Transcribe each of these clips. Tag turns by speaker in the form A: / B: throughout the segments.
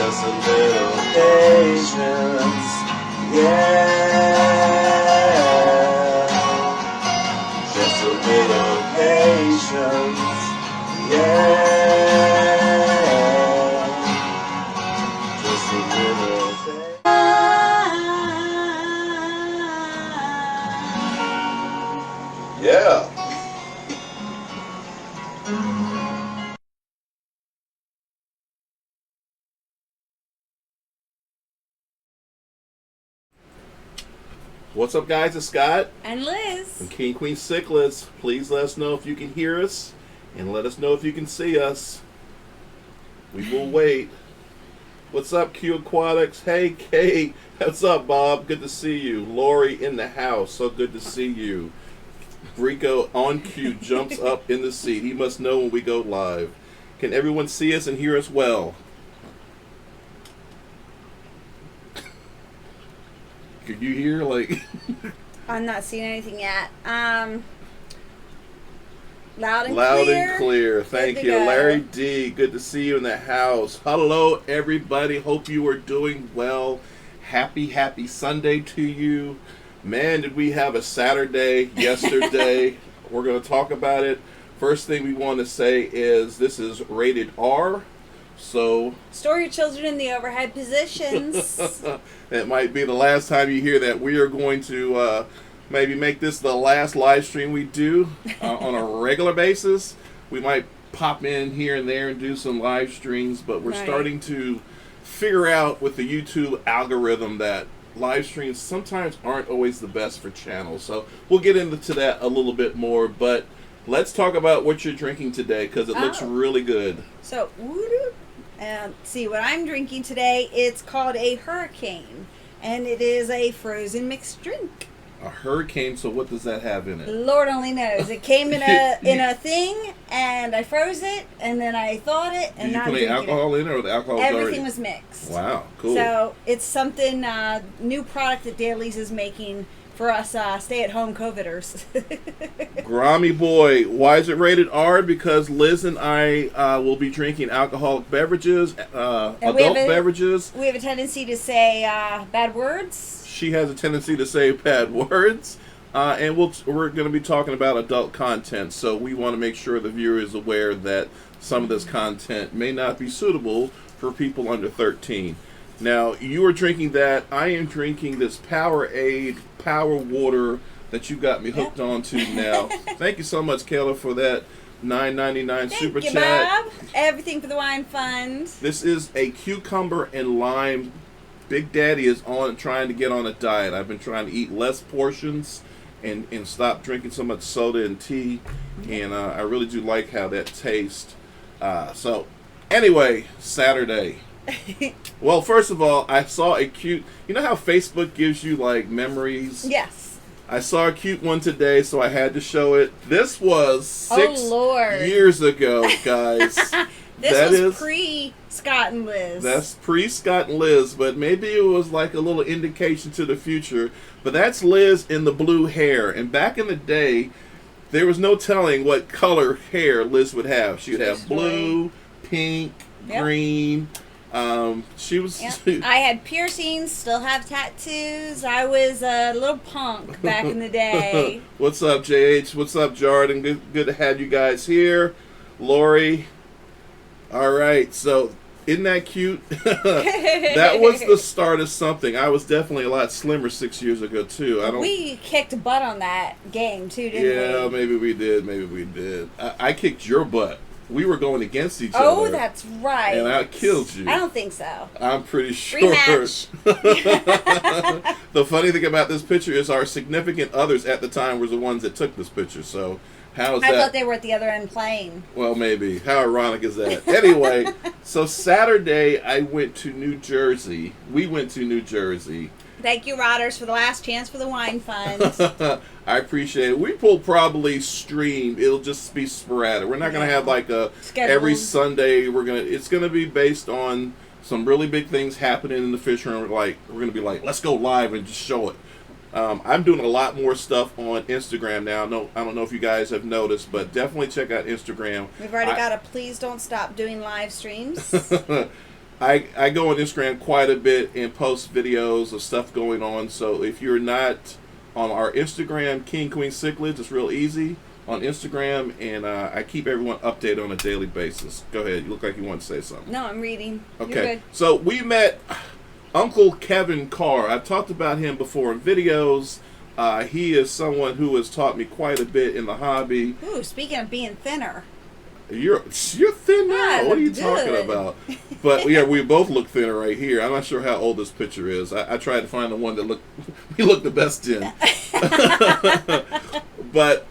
A: Just a little patience, yeah. Just a little patience, yeah. Just a little patience. Yeah. What's up, guys? It's Scott
B: and Liz
A: and King Queen Sickless. Please let us know if you can hear us and let us know if you can see us. We will wait. What's up, Q Aquatics? Hey, Kate. What's up, Bob? Good to see you. Lori in the house. So good to see you. Rico on cue jumps up in the seat. He must know when we go live. Can everyone see us and hear us well? Could you hear, like...
B: I'm not seeing anything yet. Loud and
A: Loud
B: clear.
A: and clear. Thank you.
B: Go.
A: Larry D, good to see you in the house. Hello, everybody. Hope you are doing well. Happy Sunday to you. Man, did we have a Saturday yesterday. We're going to talk about it. First thing we want to say is this is rated R. So
B: store your children in the overhead positions.
A: It might be the last time you hear that. We are going to maybe make this the last live stream we do on a regular basis. We might pop in here and there and do some live streams, but we're starting to figure out with the YouTube algorithm that live streams sometimes aren't always the best for channels. So we'll get into that a little bit more, but let's talk about what you're drinking today because it looks really good.
B: So, see what I'm drinking today. It's called a Hurricane, and it is a frozen mixed drink.
A: A Hurricane. So what does that have in it?
B: Lord only knows. It came in a thing, and I froze it, and then I thawed it, and
A: Did you
B: now
A: put any alcohol in it, or the alcohol?
B: Everything was mixed.
A: Wow, cool.
B: So it's something new product that Daly's is making for us stay-at-home COVIDers.
A: Grammy boy, why is it rated R? Because Liz and I will be drinking alcoholic beverages, adult beverages.
B: We have a tendency to say bad words.
A: She has a tendency to say bad words. And we're going to be talking about adult content, so we want to make sure the viewer is aware that some of this content may not be suitable for people under 13. Now, you are drinking that. I am drinking this Powerade Power Water that you got me hooked onto now. Thank you so much, Kayla, for that $9.99 super chat.
B: Thank you, Bob. Everything for the wine fund.
A: This is a cucumber and lime. Big Daddy is trying to get on a diet. I've been trying to eat less portions and stop drinking so much soda and tea. And I really do like how that tastes. So, anyway, Saturday. Well, first of all, I saw a cute... You know how Facebook gives you, like, memories?
B: Yes.
A: I saw a cute one today, so I had to show it. This was 6 years ago, guys.
B: This was pre-Scott and Liz.
A: That's pre-Scott and Liz, but maybe it was like a little indication to the future. But that's Liz in the blue hair. And back in the day, there was no telling what color hair Liz would have. She would have blue, pink, green... she was...
B: I had piercings, still have tattoos. I was a little punk back in the day.
A: What's up, JH? What's up, Jordan? Good to have you guys here. Lori. All right, so isn't that cute? That was the start of something. I was definitely a lot slimmer 6 years ago, too.
B: We kicked butt on that game, too, didn't we?
A: Yeah, maybe we did. I kicked your butt. We were going against each other.
B: Oh, that's right.
A: And I killed you.
B: I don't think so.
A: I'm pretty sure.
B: Rematch.
A: The funny thing about this picture is our significant others at the time were the ones that took this picture. So how's that?
B: I thought they were at the other end playing.
A: Well, maybe. How ironic is that? Anyway, so Saturday I went to New Jersey. We went to New Jersey.
B: Thank you, Rodders, for the last chance for the wine fund.
A: I appreciate it. We will probably stream. It'll just be sporadic. We're not going to have like a
B: scheduled.
A: Every Sunday. It's going to be based on some really big things happening in the fish room. Like we're going to be like, let's go live and just show it. I'm doing a lot more stuff on Instagram now. I don't know if you guys have noticed, but definitely check out Instagram.
B: We've already got a please don't stop doing live streams.
A: I go on Instagram quite a bit and post videos of stuff going on. So if you're not on our Instagram, King Queen Cichlids, it's real easy on Instagram, and I keep everyone updated on a daily basis. Go ahead. You look like you want to say something.
B: No, I'm reading. You're
A: Okay.
B: good.
A: So we met Uncle Kevin Carr. I've talked about him before in videos. He is someone who has taught me quite a bit in the hobby.
B: Ooh, speaking of being thinner.
A: You're thin now.
B: I
A: What are you
B: look
A: talking
B: good.
A: about? But yeah, we both look thinner right here. I'm not sure how old this picture is. I tried to find the one that we look the best in. But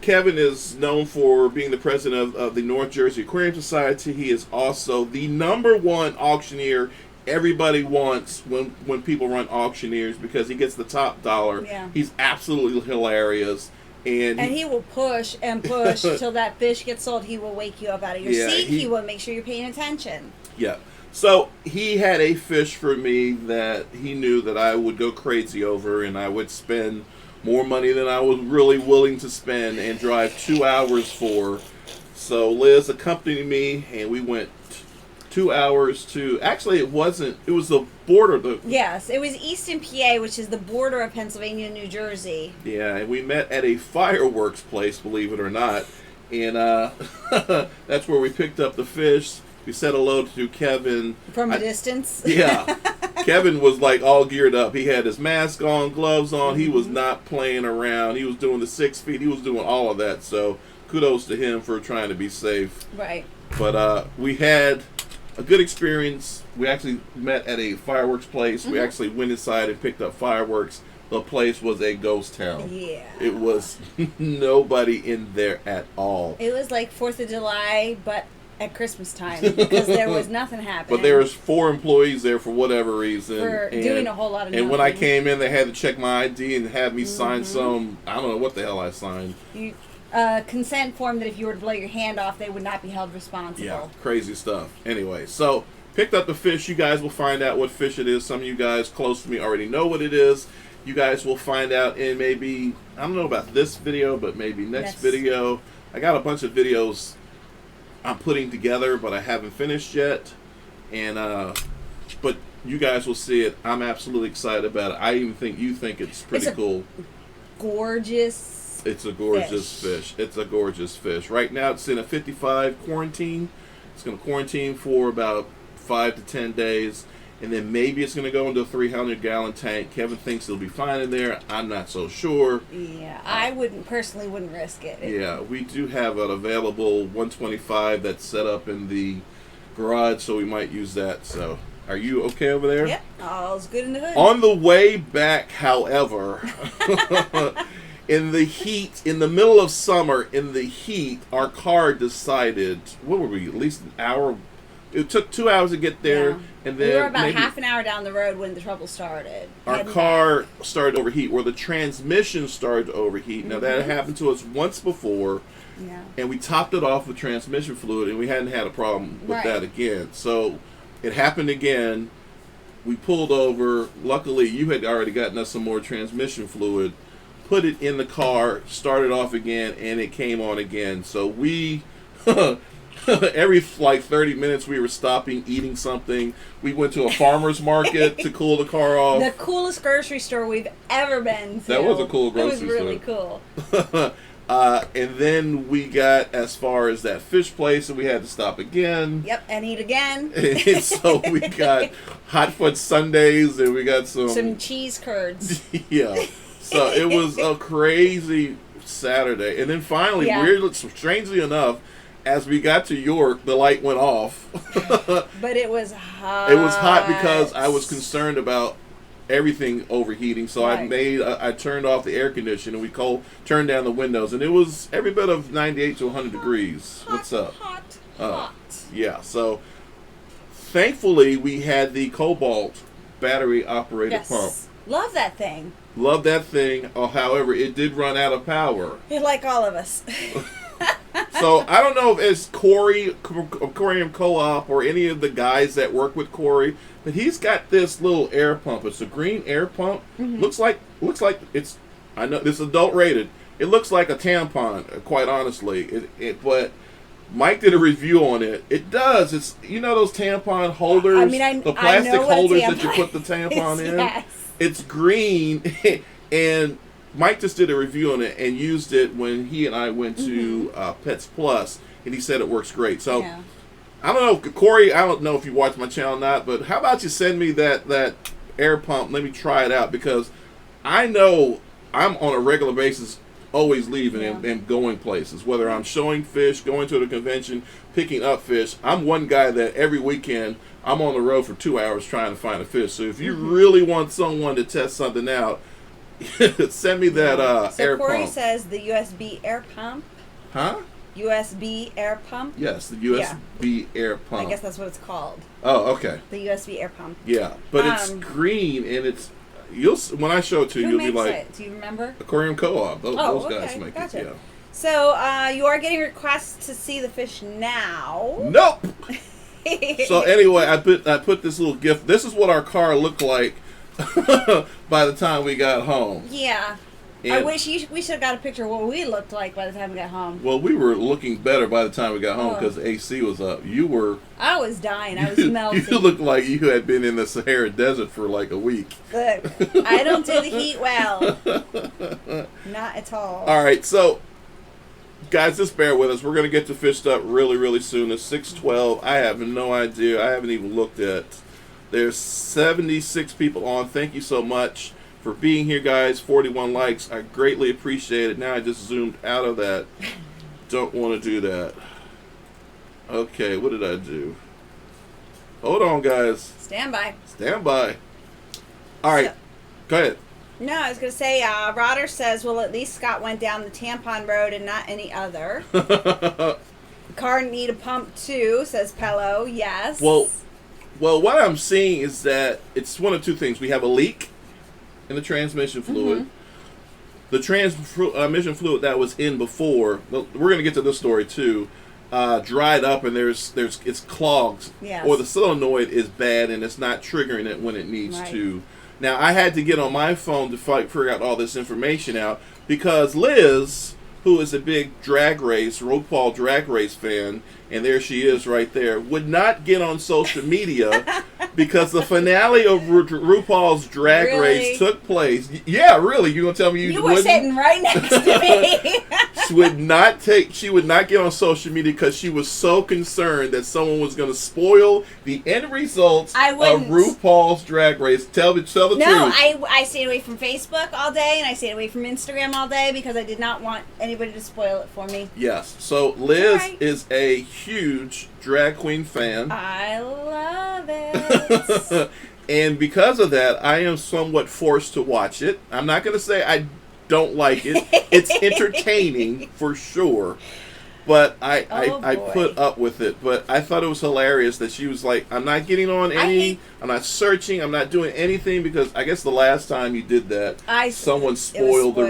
A: Kevin is known for being the president of the North Jersey Aquarium Society. He is also the #1 auctioneer everybody wants when people run auctioneers, because he gets the top dollar.
B: Yeah.
A: He's absolutely hilarious. And
B: he will push and push till that fish gets sold. He will wake you up out of your
A: Yeah,
B: seat. He will make sure you're paying attention.
A: Yeah. So he had a fish for me that he knew that I would go crazy over, and I would spend more money than I was really willing to spend and drive 2 hours for. So Liz accompanied me, and we went 2 hours to, actually it was the border.
B: Yes, it was Easton, PA, which is the border of Pennsylvania and New Jersey.
A: Yeah, and we met at a fireworks place, believe it or not. And that's where we picked up the fish. We said hello to Kevin.
B: From a distance?
A: Yeah. Kevin was like all geared up. He had his mask on, gloves on. He was not playing around. He was doing the 6 feet. He was doing all of that. So kudos to him for trying to be safe.
B: Right.
A: But we had a good experience. We actually met at a fireworks place. We actually went inside and picked up fireworks. The place was a ghost town.
B: Yeah.
A: It was nobody in there at all.
B: It was like 4th of July, but at Christmas time, because there was nothing happening.
A: But there was 4 employees there for whatever reason.
B: For doing a whole lot of
A: And when I
B: nothing.
A: came in, they had to check my ID and have me sign some, I don't know what the hell I signed.
B: Consent form that if you were to blow your hand off, they would not be held responsible.
A: Yeah, crazy stuff. Anyway, so picked up the fish. You guys will find out what fish it is. Some of you guys close to me already know what it is. You guys will find out in maybe, I don't know about this video, but maybe next video. I got a bunch of videos I'm putting together, but I haven't finished yet. And but you guys will see it. I'm absolutely excited about it. I even think you think it's pretty cool.
B: Gorgeous.
A: It's a gorgeous fish. It's a gorgeous fish. Right now it's in a 55 quarantine. It's going to quarantine for about 5 to 10 days. And then maybe it's going to go into a 300-gallon tank. Kevin thinks it'll be fine in there. I'm not so sure.
B: Yeah, I personally wouldn't risk it.
A: Yeah, we do have an available 125 that's set up in the garage, so we might use that. So, are you okay over there?
B: Yep, all's good in the hood.
A: On the way back, however, in the heat, in the middle of summer, in the heat, our car decided, what were we, at least an hour? It took 2 hours to get there.
B: Yeah.
A: And then
B: we were about half an hour down the road when the trouble started.
A: Our car started to overheat, or the transmission started to overheat. Now, that had happened to us once before, and we topped it off with transmission fluid, and we hadn't had a problem with that again. So, it happened again. We pulled over. Luckily, you had already gotten us some more transmission fluid, put it in the car, started off again, and it came on again. So, we... every like 30 minutes we were stopping, eating something. We went to a farmer's market to cool the car off.
B: The coolest grocery store we've ever been to.
A: That was a cool grocery store.
B: It was really cool.
A: And then we got as far as that fish place, and we had to stop again.
B: Yep, and eat again.
A: And so we got hot foot Sundays, and we got
B: some cheese curds.
A: Yeah. So it was a crazy Saturday. And then finally, weirdly, strangely enough, as we got to York, the light went off.
B: But it was hot.
A: It was hot because I was concerned about everything overheating. So I turned off the air conditioner. We turned down the windows, and it was every bit of 98 to 100 degrees. What's up?
B: Hot.
A: Yeah. So thankfully, we had the Cobalt battery operated pump.
B: Love that thing.
A: Love that thing. However, it did run out of power.
B: Like all of us.
A: So I don't know if it's Corey Aquarium Co-op or any of the guys that work with Corey, but he's got this little air pump. It's a green air pump. Looks like it's. I know this is adult rated. It looks like a tampon, quite honestly. But Mike did a review on it. It does. It's those tampon holders,
B: I mean,
A: the plastic
B: I know what
A: holders
B: tampon
A: that you put the tampon in.
B: Yes.
A: It's green, and Mike just did a review on it and used it when he and I went to Pets Plus, and he said it works great. So
B: Yeah.
A: I don't know, Corey. I don't know if you watch my channel or not, but how about you send me that air pump? Let me try it out because I know I'm on a regular basis always leaving and going places, whether I'm showing fish, going to the convention, picking up fish. I'm one guy that every weekend I'm on the road for 2 hours trying to find a fish. So if you really want someone to test something out, send me that
B: So
A: air
B: Corey
A: pump.
B: says the USB air pump.
A: Huh?
B: USB air pump.
A: Yes, the USB air pump.
B: I guess that's what it's called.
A: Oh, okay.
B: The USB air pump.
A: Yeah, but it's green and it's when I show it to you,
B: Who
A: you'll
B: makes
A: be like,
B: it? Do you remember?
A: Aquarium Co-op. Those guys
B: okay.
A: make
B: Gotcha.
A: it. Yeah.
B: So you are getting requests to see the fish now.
A: Nope. So anyway, I put this little gift. This is what our car looked like by the time we got home.
B: Yeah.
A: And,
B: I wish we should have got a picture of what we looked like by the time we got home.
A: Well, we were looking better by the time we got home because the AC was up. You were.
B: I was dying. I was melting.
A: You looked like you had been in the Sahara Desert for like a week.
B: Look, I don't do the heat well. Not at all.
A: All right, so guys, just bear with us. We're gonna get to fished up really, really soon. It's 6:12. I have no idea. I haven't even looked at. There's 76 people on. Thank you so much for being here, guys. 41 likes. I greatly appreciate it. Now I just zoomed out of that. Don't want to do that. Okay, what did I do? Hold on, guys.
B: Stand by.
A: Stand by. All right, go ahead.
B: No, I was going to say, Rodder says, well, at least Scott went down the tampon road and not any other. Car need a pump too, says Pello. Yes.
A: Well, what I'm seeing is that it's one of two things. We have a leak in the transmission fluid. The transmission fluid that was in before, we're going to get to this story too, dried up and it's clogged.
B: Yes.
A: Or the solenoid is bad and it's not triggering it when it needs
B: Right.
A: to. Now, I had to get on my phone to figure out all this information out because Liz, who is a big RuPaul Drag Race fan, and there she is right there, would not get on social media because the finale of RuPaul's Drag Race took place. Yeah, really? You gonna tell me
B: you were sitting right next to me?
A: She would not get on social media because she was so concerned that someone was going to spoil the end results of RuPaul's Drag Race. Tell the truth.
B: No, I stayed away from Facebook all day and I stayed away from Instagram all day because I did not want anybody to spoil it for me.
A: Yes. So Liz is a huge drag queen fan.
B: I love it.
A: And because of that, I am somewhat forced to watch it. I'm not going to say I don't like it. It's entertaining for sure. But I put up with it. But I thought it was hilarious that she was like, I'm not getting on any, I'm not searching, I'm not doing anything because I guess the last time you did that, someone spoiled the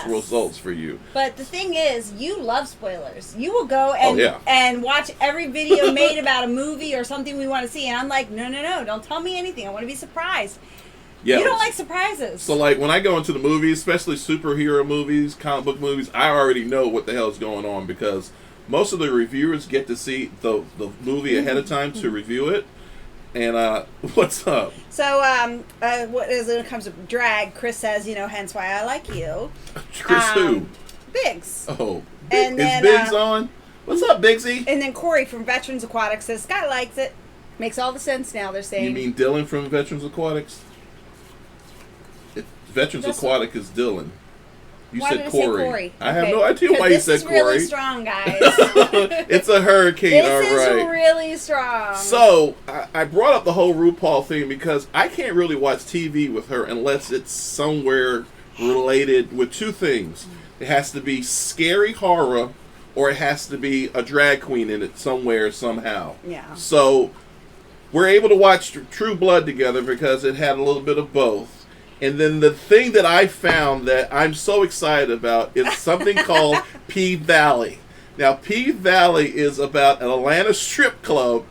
A: results for you.
B: But the thing is, you love spoilers. You will go and watch every video made about a movie or something we want to see. And I'm like, no, don't tell me anything. I want to be surprised. Yeah, you don't like surprises.
A: So, like, when I go into the movies, especially superhero movies, comic book movies, I already know what the hell's going on because most of the reviewers get to see the movie ahead of time to review it. And what's up?
B: So, when it comes to drag, Chris says, hence why I like you.
A: Chris who?
B: Biggs.
A: Oh,
B: and then,
A: is Biggs on? What's up, Biggsy?
B: And then Corey from Veterans Aquatics says, Scott likes it. Makes all the sense now, they're saying.
A: You mean Dylan from Veterans Aquatics? Veterans Aquatic is Dylan. You said Corey. I have no idea why you said Corey.
B: This is really strong, guys.
A: It's a hurricane,
B: this is really strong.
A: So, I brought up the whole RuPaul thing because I can't really watch TV with her unless it's somewhere related with two things. It has to be scary horror or it has to be a drag queen in it somewhere, somehow.
B: Yeah.
A: So, we're able to watch True Blood together because it had a little bit of both. And then the thing that I found that I'm so excited about is something called P Valley. Now, P Valley is about an Atlanta strip club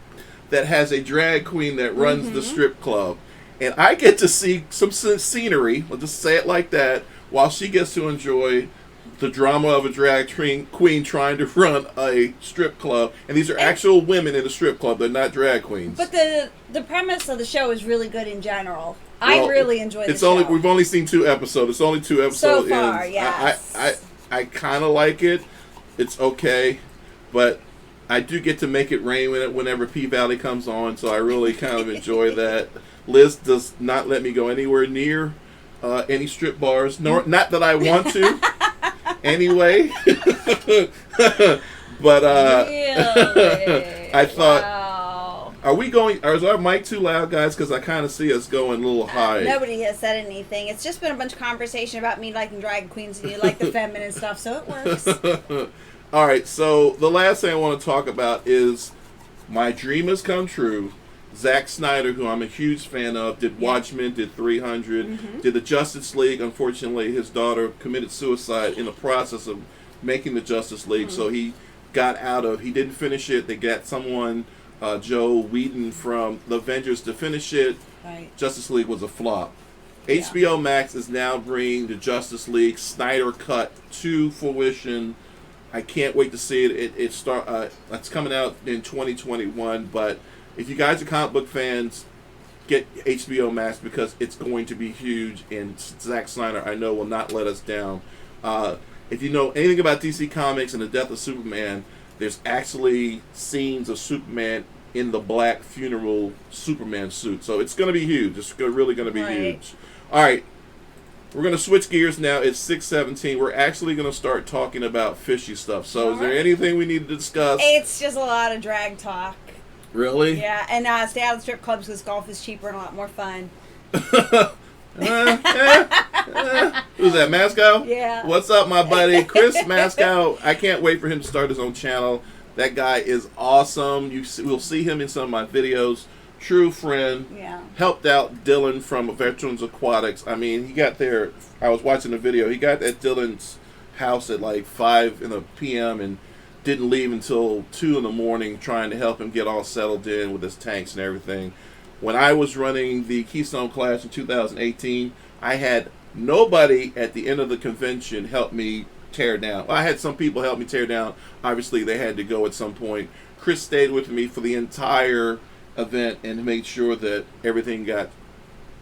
A: that has a drag queen that runs the strip club. And I get to see some scenery, I'll just say it like that, while she gets to enjoy the drama of a drag queen trying to run a strip club, and these are actual women in a strip club. They're not drag queens.
B: But the premise of the show is really good in general. I really enjoyed the show.
A: We've only seen 2 episodes. It's only 2 episodes
B: so far. Yes.
A: I kind of like it. It's okay, but I do get to make it rain whenever P Valley comes on, so I really kind of enjoy that. Liz does not let me go anywhere near any strip bars, not that I want to. Anyway, but
B: really?
A: I thought, is our mic too loud, guys? Because I kind of see us going a little high.
B: Nobody has said anything. It's just been a bunch of conversation about me liking drag queens and you like the feminine stuff, so it works.
A: All right, so the last thing I want to talk about is my dream has come true. Zack Snyder, who I'm a huge fan of, did Watchmen, did 300, did the Justice League. Unfortunately, his daughter committed suicide in the process of making the Justice League, so he got he didn't finish it. They got someone, Joe Whedon from the Avengers, to finish it.
B: Right.
A: Justice League was a flop. HBO Max is now bringing the Justice League Snyder Cut to fruition. I can't wait to see it. It's coming out in 2021, but if you guys are comic book fans, get HBO Max because it's going to be huge, and Zack Snyder, I know, will not let us down. If you know anything about DC Comics and the death of Superman, there's actually scenes of Superman in the black funeral Superman suit. So it's going to be huge. It's really going to be huge. All right. We're going to switch gears now. It's 6:17. We're actually going to start talking about fishy stuff. So is there anything we need to discuss?
B: It's just a lot of drag talk.
A: Really?
B: Yeah, and stay out of strip clubs because golf is cheaper and a lot more fun.
A: Who's that, Mascow?
B: Yeah.
A: What's up, my buddy? Chris Mascow. I can't wait for him to start his own channel. That guy is awesome. We'll see him in some of my videos. True friend.
B: Yeah.
A: Helped out Dylan from Veterans Aquatics. I mean, he got there. I was watching the video. He got at Dylan's house at like 5 p.m. and didn't leave until 2 in the morning trying to help him get all settled in with his tanks and everything. When I was running the Keystone Clash in 2018, I had nobody at the end of the convention help me tear down. Well, I had some people help me tear down. Obviously, they had to go at some point. Chris stayed with me for the entire event and made sure that everything got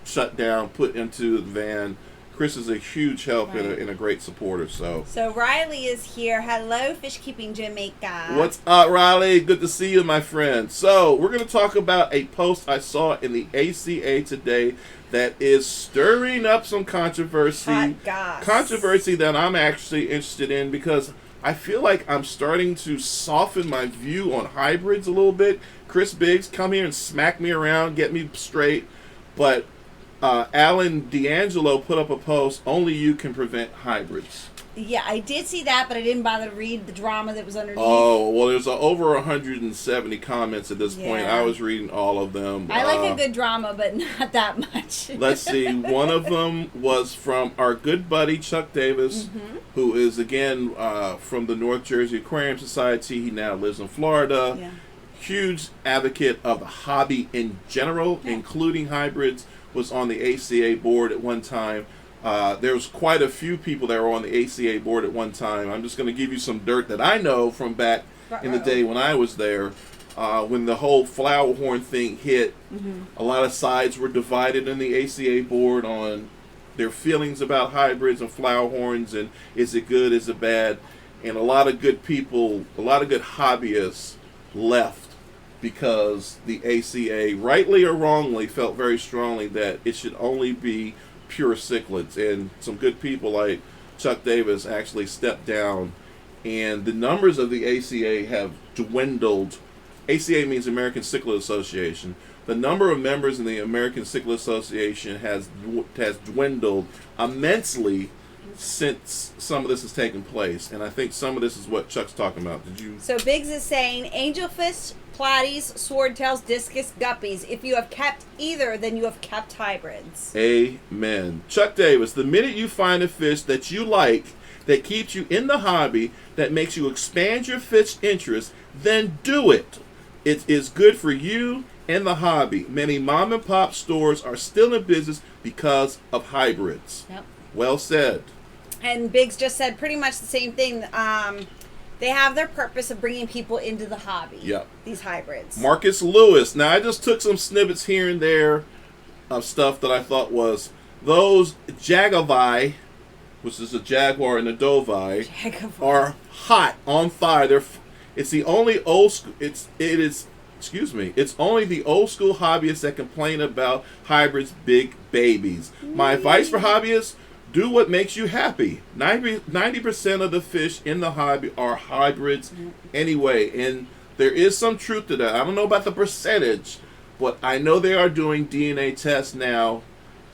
A: shut down, put into the van. Chris is a huge help and a great supporter. So
B: Riley is here. Hello, Fish Keeping Jamaica.
A: What's up, Riley? Good to see you, my friend. So we're going to talk about a post I saw in the ACA today that is stirring up some controversy. Controversy that I'm actually interested in because I feel like I'm starting to soften my view on hybrids a little bit. Chris Biggs, come here and smack me around, get me straight. But Alan D'Angelo put up a post, only you can prevent hybrids.
B: Yeah, I did see that, but I didn't bother to read the drama that was underneath.
A: Oh, well, there's over 170 comments at this point. I was reading all of them.
B: I like a good drama, but not that much.
A: Let's see. One of them was from our good buddy, Chuck Davis, who is, again, from the North Jersey Aquarium Society. He now lives in Florida. Yeah. Huge advocate of the hobby in general, including hybrids. Was on the ACA board at one time. There was quite a few people that were on the ACA board at one time. I'm just going to give you some dirt that I know from back in the day when I was there. When the whole flower horn thing hit, a lot of sides were divided in the ACA board on their feelings about hybrids and flower horns and is it good, is it bad? And a lot of good people, a lot of good hobbyists left because the ACA, rightly or wrongly, felt very strongly that it should only be pure cichlids. And some good people like Chuck Davis actually stepped down. And the numbers of the ACA have dwindled. ACA means American Cichlid Association. The number of members in the American Cichlid Association has dwindled immensely since some of this has taken place. And I think some of this is what Chuck's talking about. Did you?
B: So Biggs is saying angelfish, platies, swordtails, discus, guppies. If you have kept either, then you have kept hybrids.
A: Amen. Chuck Davis, the minute you find a fish that you like, that keeps you in the hobby, that makes you expand your fish interest, then do it. It is good for you and the hobby. Many mom and pop stores are still in business because of hybrids.
B: Yep.
A: Well said.
B: And Biggs just said pretty much the same thing. They have their purpose of bringing people into the hobby.
A: Yep.
B: These hybrids.
A: Marcus Lewis. Now, I just took some snippets here and there of stuff that I thought was those Jagavi, which is a Jaguar and a Dovi, are hot, on fire. It's the only old school. It's only the old school hobbyists that complain about hybrids, big babies. My advice for hobbyists: do what makes you happy. 90% of the fish in the hobby are hybrids anyway, and there is some truth to that. I don't know about the percentage, but I know they are doing DNA tests now,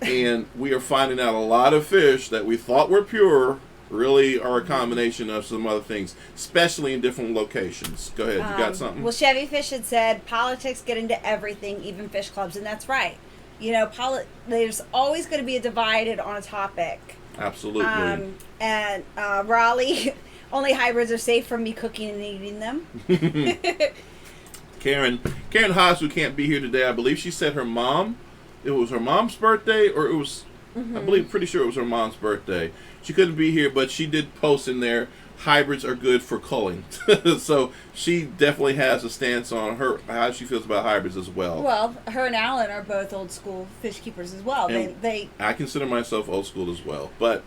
A: and we are finding out a lot of fish that we thought were pure really are a combination of some other things, especially in different locations. Go ahead, you got something?
B: Well, Chevy Fish had said politics get into everything, even fish clubs, and that's right. You know, there's always going to be a divided on a topic.
A: Absolutely.
B: And Raleigh, only hybrids are safe from me cooking and eating them.
A: Karen Haas, who can't be here today, I believe she said it was her mom's birthday, or it was, pretty sure it was her mom's birthday. She couldn't be here, but she did post in there, hybrids are good for culling. So she definitely has a stance on how she feels about hybrids as well.
B: Well, her and Alan are both old school fish keepers as well.
A: I consider myself old school as well. But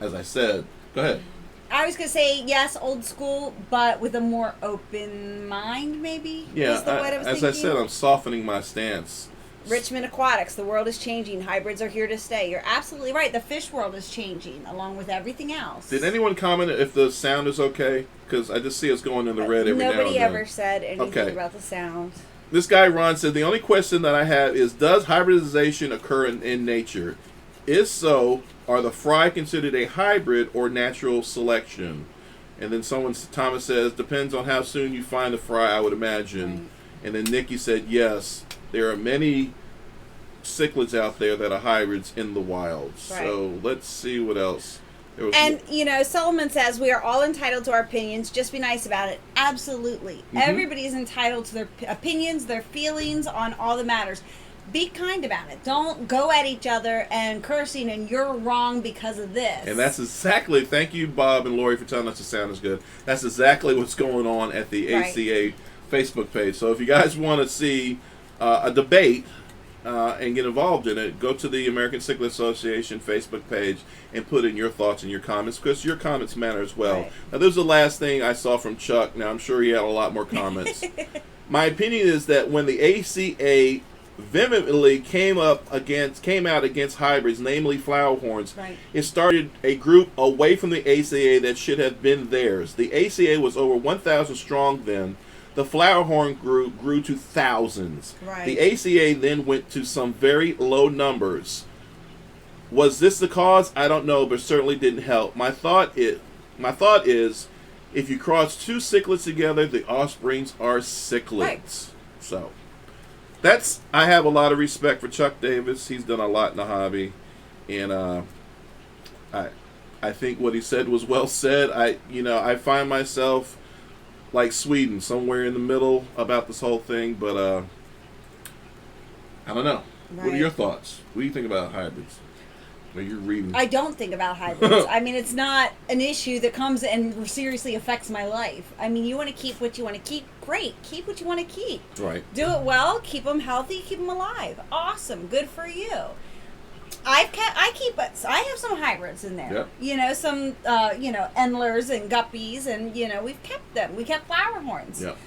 A: as I said, go ahead.
B: I was going to say, yes, old school, but with a more open mind, maybe?
A: Yeah, as I said, I'm softening my stance.
B: Richmond Aquatics, the world is changing. Hybrids are here to stay. You're absolutely right. The fish world is changing, along with everything else.
A: Did anyone comment if the sound is okay? Because I just see us going in the red every now and then.
B: Nobody ever said anything about the sound.
A: This guy, Ron, said, the only question that I have is, does hybridization occur in nature? If so, are the fry considered a hybrid or natural selection? And then Thomas says, depends on how soon you find the fry, I would imagine. Right. And then Nikki said, yes, there are many cichlids out there that are hybrids in the wild. Right. So let's see what else.
B: Solomon says, we are all entitled to our opinions. Just be nice about it. Absolutely. Everybody is entitled to their opinions, their feelings on all the matters. Be kind about it. Don't go at each other and cursing and you're wrong because of this.
A: And that's exactly, thank you, Bob and Lori, for telling us the sound is good. That's exactly what's going on at the ACA Facebook page. So if you guys want to see a debate and get involved in it, go to the American Cichlid Association Facebook page and put in your thoughts and your comments, because your comments matter as well. Right. Now, this is the last thing I saw from Chuck. Now, I'm sure he had a lot more comments. My opinion is that when the ACA vehemently came out against hybrids, namely flower horns, it started a group away from the ACA that should have been theirs. The ACA was over 1,000 strong then. The flower horn grew to thousands. Right. The ACA then went to some very low numbers. Was this the cause? I don't know, but certainly didn't help. My thought is, if you cross two cichlids together, the offsprings are cichlids. Right. So I have a lot of respect for Chuck Davis. He's done a lot in the hobby, and I think what he said was well said. I find myself like Sweden, somewhere in the middle about this whole thing, but I don't know. Right. What are your thoughts? What do you think about hybrids? You're reading.
B: I don't think about hybrids. I mean, it's not an issue that comes and seriously affects my life. I mean, you want to keep what you want to keep. Great. Keep what you want to keep.
A: Right.
B: Do it well. Keep them healthy. Keep them alive. Awesome. Good for you. I have some hybrids in there. Yep. Some endlers and guppies, and we've kept them. We kept flower horns.
A: Yep.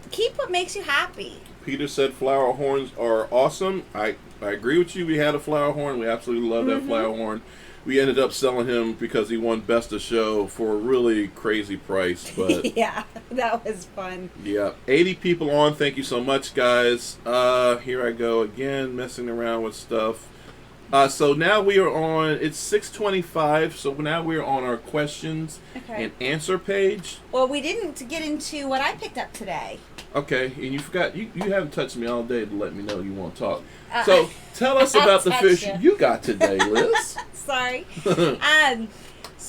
B: Keep what makes you happy.
A: Peter said flower horns are awesome. I agree with you. We had a flower horn. We absolutely love that flower horn. We ended up selling him because he won Best of Show for a really crazy price. But
B: yeah, that was fun.
A: Yeah, 80 people on. Thank you so much, guys. Here I go again, messing around with stuff. So now we are on, it's 6:25, so now we're on our questions and answer page.
B: Well, we didn't get into what I picked up today.
A: Okay, and you forgot, you haven't touched me all day to let me know you want to talk. So tell us about the fish you got today, Liz.
B: Sorry. So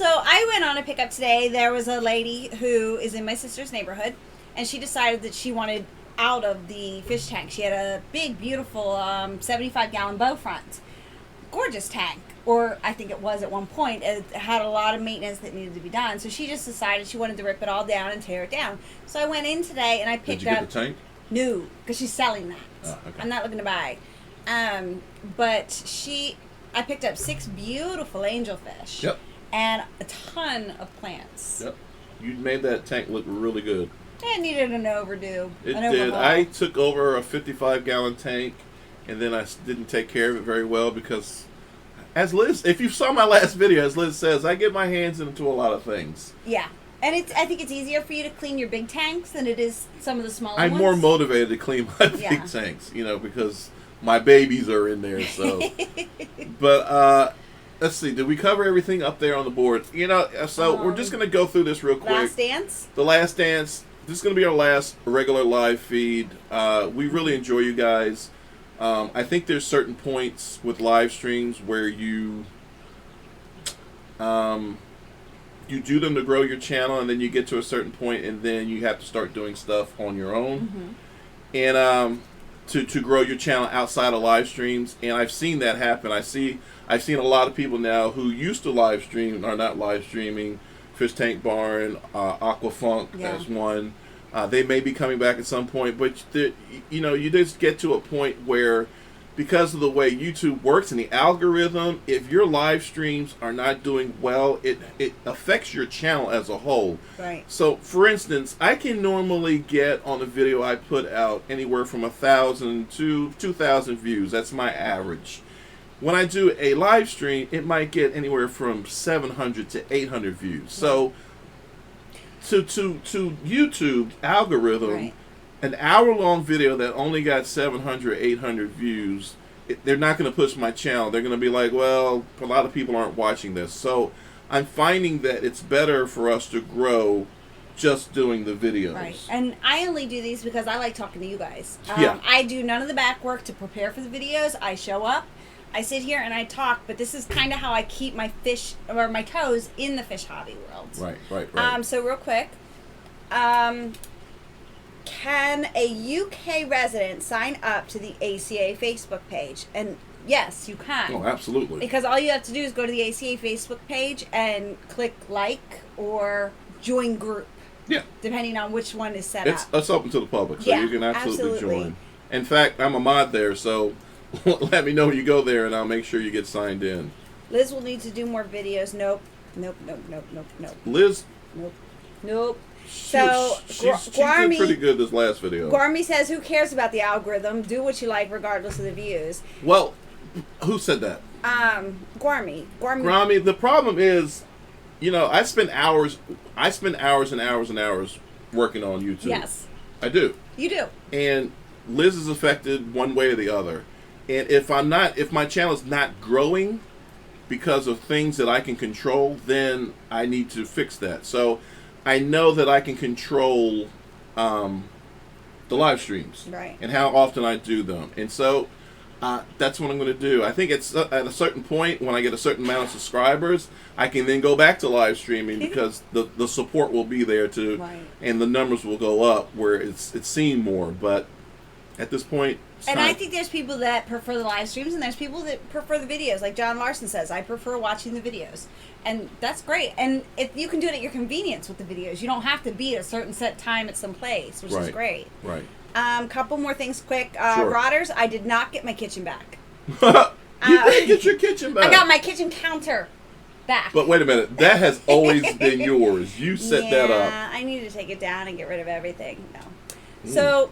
B: I went on a pickup today. There was a lady who is in my sister's neighborhood, and she decided that she wanted out of the fish tank. She had a big, beautiful 75-gallon bow front. gorgeous tank. Or I think it was at one point. It had a lot of maintenance that needed to be done. So she just decided she wanted to rip it all down and tear it down. So I went in today and I picked up...
A: Did you get the tank?
B: No, because she's selling that.
A: Oh, okay.
B: I'm not looking to buy. But I picked up 6 beautiful angelfish.
A: Yep.
B: And a ton of plants.
A: Yep. You made that tank look really good.
B: It needed an overdo.
A: It did. I took over a 55-gallon tank, and then I didn't take care of it very well because... As Liz, if you saw my last video, as Liz says, I get my hands into a lot of things.
B: Yeah. And I think it's easier for you to clean your big tanks than it is some of the smaller ones.
A: I'm more motivated to clean my big tanks, because my babies are in there. So, but let's see, did we cover everything up there on the board? So we're just going to go through this real quick.
B: Last Dance?
A: The Last Dance. This is going to be our last regular live feed. We really enjoy you guys. I think there's certain points with live streams where you do them to grow your channel, and then you get to a certain point, and then you have to start doing stuff on your own, and to grow your channel outside of live streams. And I've seen that happen. I've seen a lot of people now who used to live stream are not live streaming. Fish Tank Barn, Aquafunk as one. They may be coming back at some point, but you just get to a point where, because of the way YouTube works and the algorithm, if your live streams are not doing well, it affects your channel as a whole.
B: Right.
A: So, for instance, I can normally get on a video I put out anywhere from 1,000 to 2,000 views. That's my average. When I do a live stream, it might get anywhere from 700 to 800 views. Right. So, to YouTube algorithm, an hour-long video that only got 700, 800 views, they're not going to push my channel. They're going to be like, well, a lot of people aren't watching this. So I'm finding that it's better for us to grow just doing the videos.
B: Right. And I only do these because I like talking to you guys. I do none of the back work to prepare for the videos. I show up, I sit here and I talk, but this is kind of how I keep my my toes in the fish hobby world.
A: Right.
B: So real quick, can a UK resident sign up to the ACA Facebook page? And yes, you can.
A: Oh, absolutely.
B: Because all you have to do is go to the ACA Facebook page and click like or join group.
A: Yeah.
B: Depending on which one is set up.
A: It's open to the public, so you can absolutely join. In fact, I'm a mod there, so let me know when you go there, and I'll make sure you get signed in.
B: Liz will need to do more videos. Nope.
A: Liz?
B: Nope.
A: So, she did pretty good this last video.
B: Guarmy says, who cares about the algorithm? Do what you like regardless of the views.
A: Well, who said that?
B: Guarmy.
A: Guarmy, the problem is, I spend hours and hours and hours working on YouTube.
B: Yes.
A: I do.
B: You do.
A: And Liz is affected one way or the other. And if my channel is not growing because of things that I can control, then I need to fix that. So I know that I can control the live streams,
B: right,
A: and how often I do them. And so that's what I'm going to do. I think it's at a certain point, when I get a certain amount of subscribers, I can then go back to live streaming because the support will be there too,
B: right,
A: and the numbers will go up where it's seen more. But at this point,
B: I think there's people that prefer the live streams, and there's people that prefer the videos. Like John Larson says, I prefer watching the videos. And that's great. And if you can do it at your convenience with the videos. You don't have to be at a certain set time at some place, which is great.
A: Right.
B: Couple more things quick.
A: Sure.
B: Rodders, I did not get my kitchen back.
A: You did get your kitchen back.
B: I got my kitchen counter back.
A: But wait a minute. That has always been yours. You set that up.
B: Yeah, I need to take it down and get rid of everything. No. So...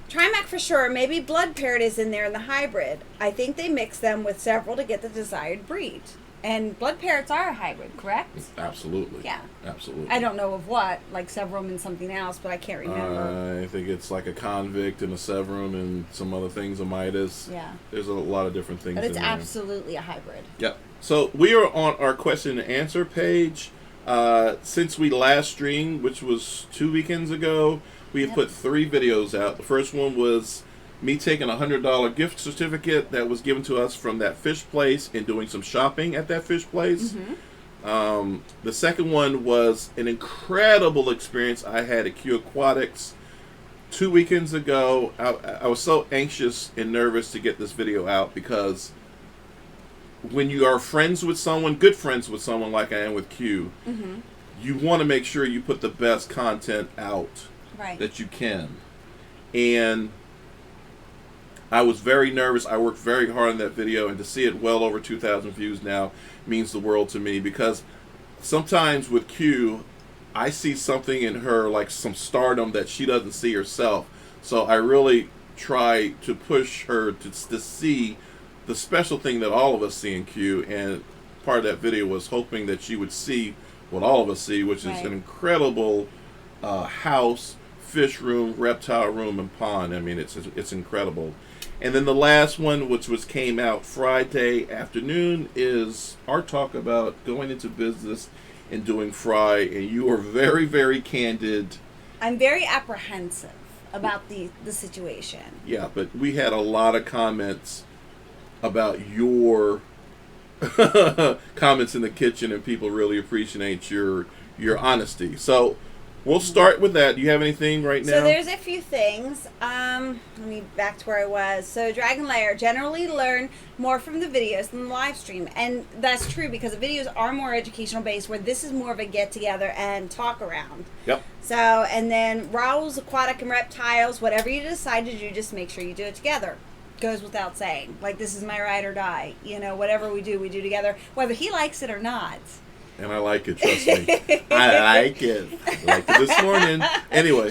B: Trimac for sure. Maybe Blood Parrot is in there in the hybrid. I think they mix them with several to get the desired breed. And Blood Parrots are a hybrid, correct?
A: Absolutely.
B: Yeah.
A: Absolutely.
B: I don't know of what, like Severum and something else, but I can't remember.
A: I think it's like a Convict and a Severum and some other things, a Midas.
B: Yeah.
A: There's a lot of different things
B: but it's
A: in there.
B: absolutely a hybrid.
A: Yep. So we are on our question and answer page. Since we last streamed, which was 2 weekends ago, we have put 3 videos out. The first one was me taking a $100 gift certificate that was given to us from that fish place and doing some shopping at that fish place. Mm-hmm. The second one was an incredible experience I had at Q Aquatics 2 weekends ago. I was so anxious and nervous to get this video out because when you are friends with someone, good friends with someone like I am with Q, you want to make sure you put the best content out that you can. And I was very nervous. I worked very hard on that video, and to see it well over 2,000 views now means the world to me, because sometimes with Q, I see something in her, like some stardom that she doesn't see herself. So I really try to push her to see the special thing that all of us see in Q, and part of that video was hoping that she would see what all of us see, which is an incredible house, fish room, reptile room, and pond. I mean, it's incredible. And then the last one, which came out Friday afternoon, is our talk about going into business and doing fry. And you are very, very candid.
B: I'm very apprehensive about the situation.
A: Yeah, but we had a lot of comments about your comments in the kitchen, and people really appreciate your honesty. So we'll start with that. Do you have anything right now?
B: So there's a few things. Let me back to where I was. So Dragon Lair generally learn more from the videos than the live stream. And that's true, because the videos are more educational based, where this is more of a get together and talk around.
A: Yep.
B: So, and then Raoul's aquatic and reptiles, whatever you decide to do, just make sure you do it together. Goes without saying. Like, this is my ride or die. You know, whatever we do together, whether he likes it or not.
A: And I like it, trust me. I like it. I liked it this morning. Anyway.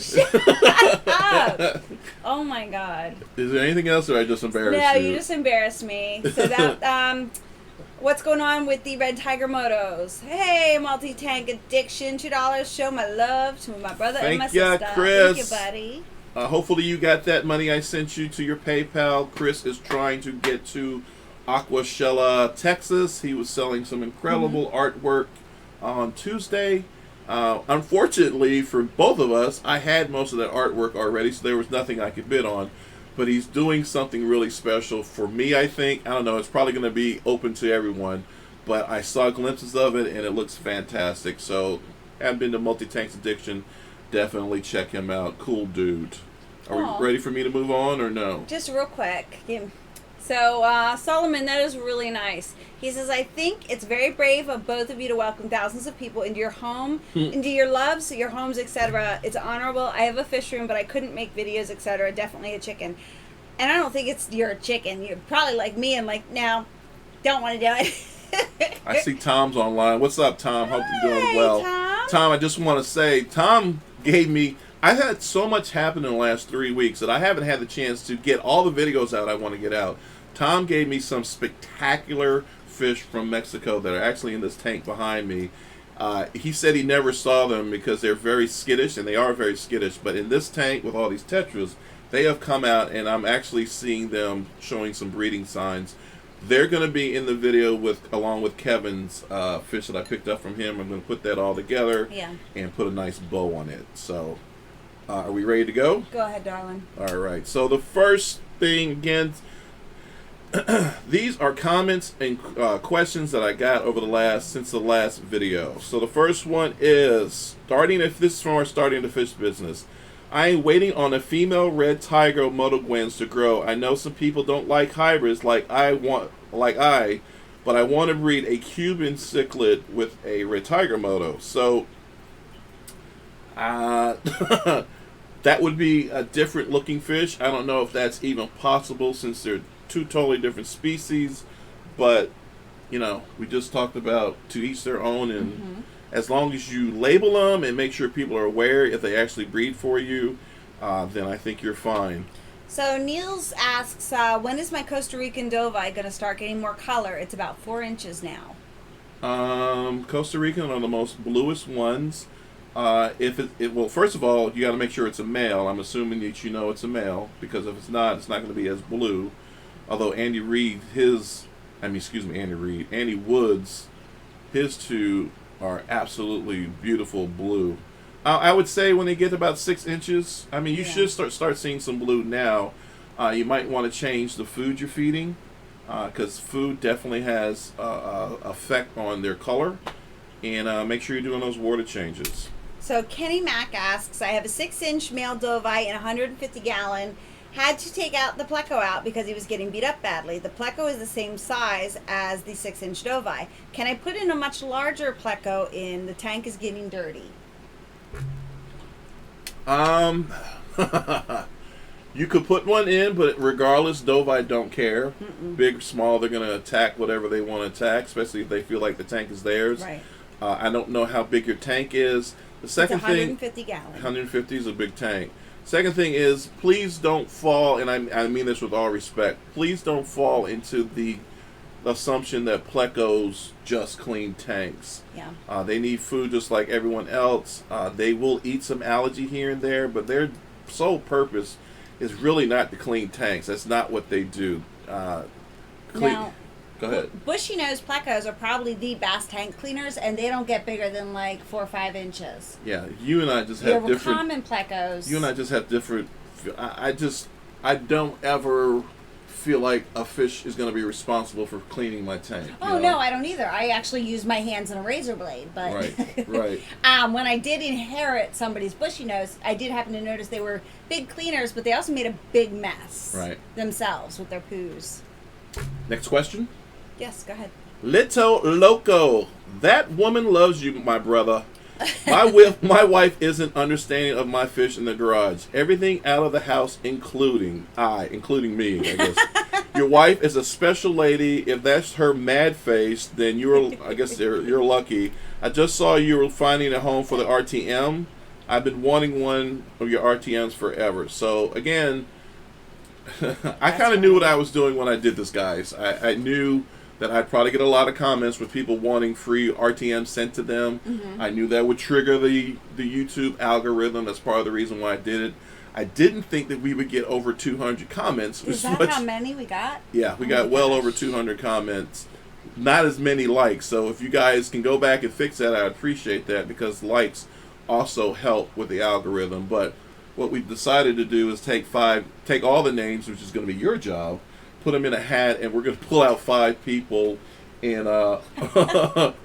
B: Oh my God.
A: Is there anything else, or I just embarrassed you?
B: No, you just embarrassed me. So that, what's going on with the Red Tiger Motos? Hey, Multi-Tank Addiction, $2. Show my love to my brother and my sister.
A: Chris.
B: Thank you, buddy.
A: Hopefully you got that money I sent you to your PayPal. Chris is trying to get to Aquashella, Texas. He was selling some incredible artwork on Tuesday. Unfortunately for both of us, I had most of that artwork already, so there was nothing I could bid on. But he's doing something really special for me, I think. I don't know, it's probably going to be open to everyone. But I saw glimpses of it, and it looks fantastic. So, haven't been to Multi-Tank's Addiction, definitely check him out. Cool dude. Are we ready for me to move on, or no?
B: Just real quick. So, Solomon, that is really nice. He says, I think it's very brave of both of you to welcome thousands of people into your home, into your loves, your homes, etc. It's honorable. I have a fish room, but I couldn't make videos, etc. Definitely a chicken. And I don't think you're a chicken. You're probably like me and like, no, don't want to do it.
A: I see Tom's online. What's up, Tom? Hope you're doing well. Tom, I just want to say, Tom gave me... I've had so much happen in the last 3 weeks that I haven't had the chance to get all the videos out I want to get out. Tom gave me some spectacular fish from Mexico that are actually in this tank behind me. He said he never saw them because they're very skittish, and they are very skittish. But in this tank with all these tetras, they have come out, and I'm actually seeing them showing some breeding signs. They're going to be in the video along with Kevin's fish that I picked up from him. I'm going to put that all together and put a nice bow on it. So... are we ready to go?
B: Go ahead, darling.
A: All right. So the first thing, again, these are comments and questions that I got since the last video. So the first one is, this is from our starting the fish business. I am waiting on a female red tiger moto gwens to grow. I know some people don't like hybrids like but I want to breed a Cuban cichlid with a red tiger moto. So that would be a different looking fish. I don't know if that's even possible since they're two totally different species. But, you know, we just talked about to each their own. And as long as you label them and make sure people are aware if they actually breed for you, then I think you're fine.
B: So Niels asks, when is my Costa Rican Dovai going to start getting more color? It's about 4 inches now.
A: Costa Rican are the most bluest ones. Well, first of all, you got to make sure it's a male. I'm assuming that you know it's a male, because if it's not going to be as blue. Although Andy Woods, his two are absolutely beautiful blue. I would say when they get about 6 inches, I mean, you should start seeing some blue now. You might want to change the food you're feeding, because food definitely has effect on their color. And make sure you're doing those water changes.
B: So Kenny Mack asks, I have a 6-inch male Dovai in a 150-gallon. Had to take out the pleco out because he was getting beat up badly. The pleco is the same size as the 6-inch Dovi. Can I put in a much larger pleco in? The tank is getting dirty.
A: You could put one in, but regardless, Dovi don't care. Big or small, they're going to attack whatever they want to attack, especially if they feel like the tank is theirs.
B: Right.
A: I don't know how big your tank is. The second
B: it's 150 gallons.
A: 150 is a big tank. Second thing is, please don't fall, and I mean this with all respect, please don't fall into the assumption that plecos just clean tanks.
B: Yeah.
A: They need food just like everyone else. They will eat some algae here and there, but their sole purpose is really not to clean tanks. That's not what they do.
B: Now,
A: go ahead.
B: Bushy-nosed plecos are probably the best tank cleaners, and they don't get bigger than like 4 or 5 inches.
A: Yeah, you and I just have different.
B: Common plecos.
A: You and I just have different. I don't ever feel like a fish is going to be responsible for cleaning my tank.
B: Oh, no, I don't either. I actually use my hands and a razor blade. But
A: right.
B: When I did inherit somebody's bushy nose, I did happen to notice they were big cleaners, but they also made a big mess themselves with their poos.
A: Next question.
B: Yes, go ahead.
A: Lito Loco. That woman loves you, my brother. My wife isn't understanding of my fish in the garage. Everything out of the house, including me, I guess. Your wife is a special lady. If that's her mad face, then you're lucky. I just saw you were finding a home for the RTM. I've been wanting one of your RTMs forever. So again, I kind of knew what I was doing when I did this, guys. I knew that I'd probably get a lot of comments with people wanting free RTM sent to them. I knew that would trigger the YouTube algorithm. That's part of the reason why I did it. I didn't think that we would get over 200 comments.
B: Is that how many we got?
A: Yeah, we got well over 200 comments. Not as many likes. So if you guys can go back and fix that, I'd appreciate that, because likes also help with the algorithm. But what we decided to do is take all the names, which is going to be your job, put them in a hat, and we're going to pull out 5 people. And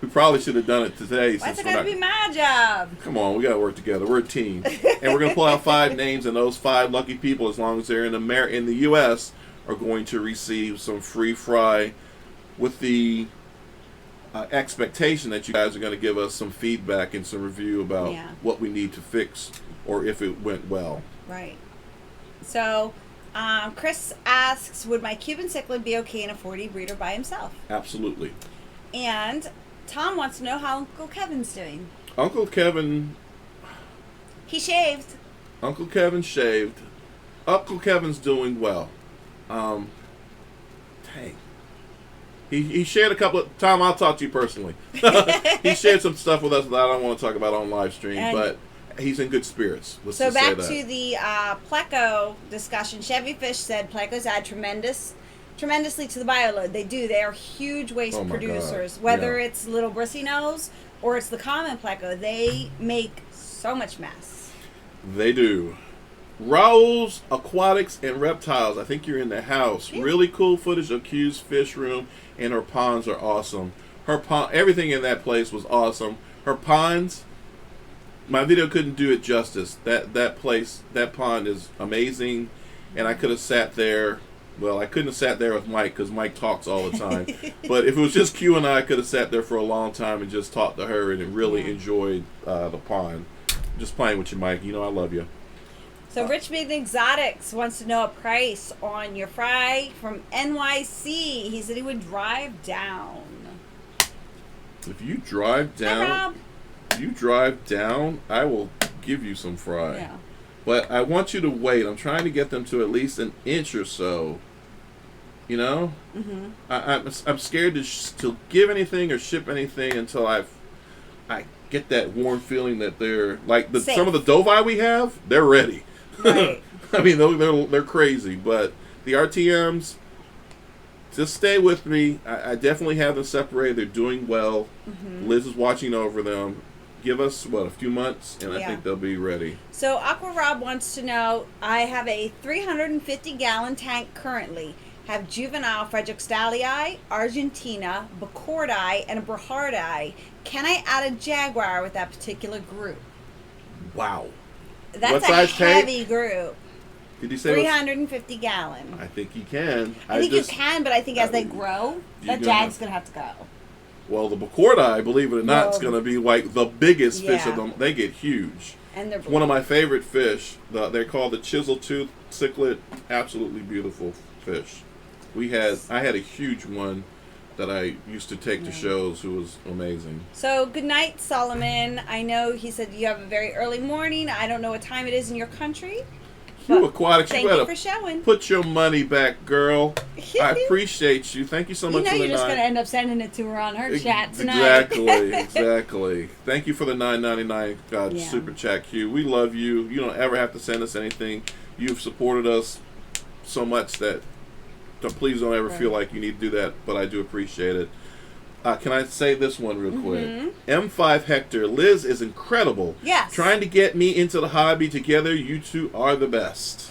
A: we probably should have done it today.
B: Why's it got to be my job?
A: Come on, we got to work together. We're a team. And we're going to pull out 5 names, and those 5 lucky people, as long as they're in the U.S., are going to receive some free fry with the expectation that you guys are going to give us some feedback and some review about what we need to fix or if it went well.
B: Right. So... Chris asks, would my Cuban cichlid be okay in a 4D breeder by himself?
A: Absolutely.
B: And Tom wants to know how Uncle Kevin's doing.
A: Uncle Kevin...
B: He shaved.
A: Uncle Kevin shaved. Uncle Kevin's doing well. Dang. He shared a couple of... Tom, I'll talk to you personally. He shared some stuff with us that I don't want to talk about on live stream, but... He's in good spirits. Let's
B: so
A: just say
B: back
A: that.
B: To the pleco discussion. Chevy Fish said plecos add tremendously to the bioload. They do. They are huge waste producers. God. Whether it's little brissy nose or it's the common pleco, they make so much mess.
A: They do. Raoul's Aquatics and Reptiles. I think you're in the house. Yeah. Really cool footage of Q's fish room, and her ponds are awesome. Everything in that place was awesome. Her ponds... My video couldn't do it justice. That pond is amazing, and I could have sat there. Well, I couldn't have sat there with Mike because Mike talks all the time. But if it was just Q and I could have sat there for a long time and just talked to her and really enjoyed the pond. Just playing with you, Mike. You know I love you.
B: So Rich Big Exotics wants to know a price on your fry from NYC. He said he would drive down.
A: If you drive down...
B: Hi, Rob.
A: You drive down, I will give you some fry.
B: Yeah.
A: But I want you to wait. I'm trying to get them to at least an inch or so. You know? Mm-hmm. I'm scared to give anything or ship anything until I get that warm feeling that they're like some of the Dovi we have. They're ready.
B: Right.
A: I mean, they're crazy, but the RTMs. Just stay with me. I definitely have them separated. They're doing well. Mm-hmm. Liz is watching over them. Give us, a few months, and I think they'll be ready.
B: So Aqua Rob wants to know, I have a 350-gallon tank currently. Have juvenile Fredericksdalii, Argentina, Bacordi, and a Brahardii. Can I add a Jaguar with that particular group?
A: Wow.
B: That's a heavy group.
A: Did he say
B: 350 gallon.
A: I think he can.
B: I think you can, but I think as they grow, that jag's going to have to go.
A: Well, the Bacordi, believe it or not, is going to be like the biggest fish of them. They get huge.
B: And they're
A: one of my favorite fish. They're called the chisel tooth cichlid. Absolutely beautiful fish. I had a huge one that I used to take to shows who was amazing.
B: So, good night, Solomon. I know he said you have a very early morning. I don't know what time it is in your country.
A: Hugh Aquatics,
B: thank you for showing.
A: Put your money back, girl. I appreciate you. Thank you so much for the
B: you're just going to end up sending it to her on her chat tonight.
A: Exactly. Thank you for the $9.99 super chat, Hugh. We love you. You don't ever have to send us anything. You've supported us so much that please don't ever feel like you need to do that, but I do appreciate it. Can I say this one real quick? M5 Hector. Liz is incredible.
B: Yes.
A: Trying to get me into the hobby together. You two are the best.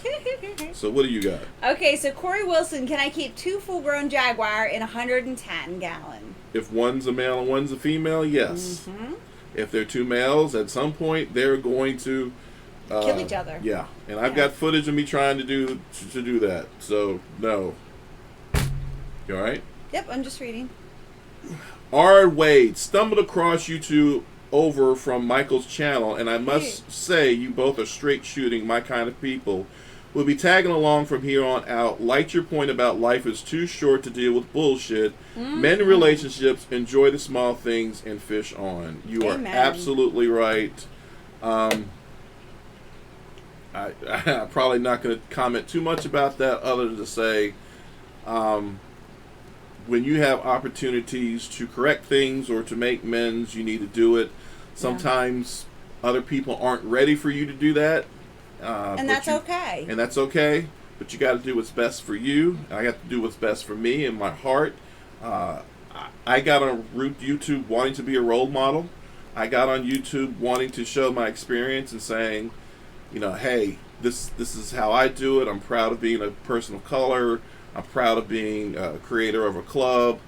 A: So what do you got?
B: Okay, so Corey Wilson, can I keep 2 full-grown jaguar in 110 gallon?
A: If one's a male and one's a female, yes. If they're 2 males, at some point they're going to
B: kill each other.
A: Yeah, and I've got footage of me trying to do that. So no. You all right?
B: Yep, I'm just reading.
A: R. Wade stumbled across you two over from Michael's channel, and I must say you both are straight shooting, my kind of people. We'll be tagging along from here on out. Like your point about life is too short to deal with bullshit. Men in relationships, enjoy the small things and fish on. You are absolutely right. I'm probably not going to comment too much about that other than to say when you have opportunities to correct things or to make amends, you need to do it. Sometimes other people aren't ready for you to do that.
B: And that's okay.
A: And that's okay. But you got to do what's best for you. I got to do what's best for me and my heart. I got on YouTube wanting to be a role model. I got on YouTube wanting to show my experience and saying, hey, this is how I do it. I'm proud of being a person of color. I'm proud of being a creator of a club.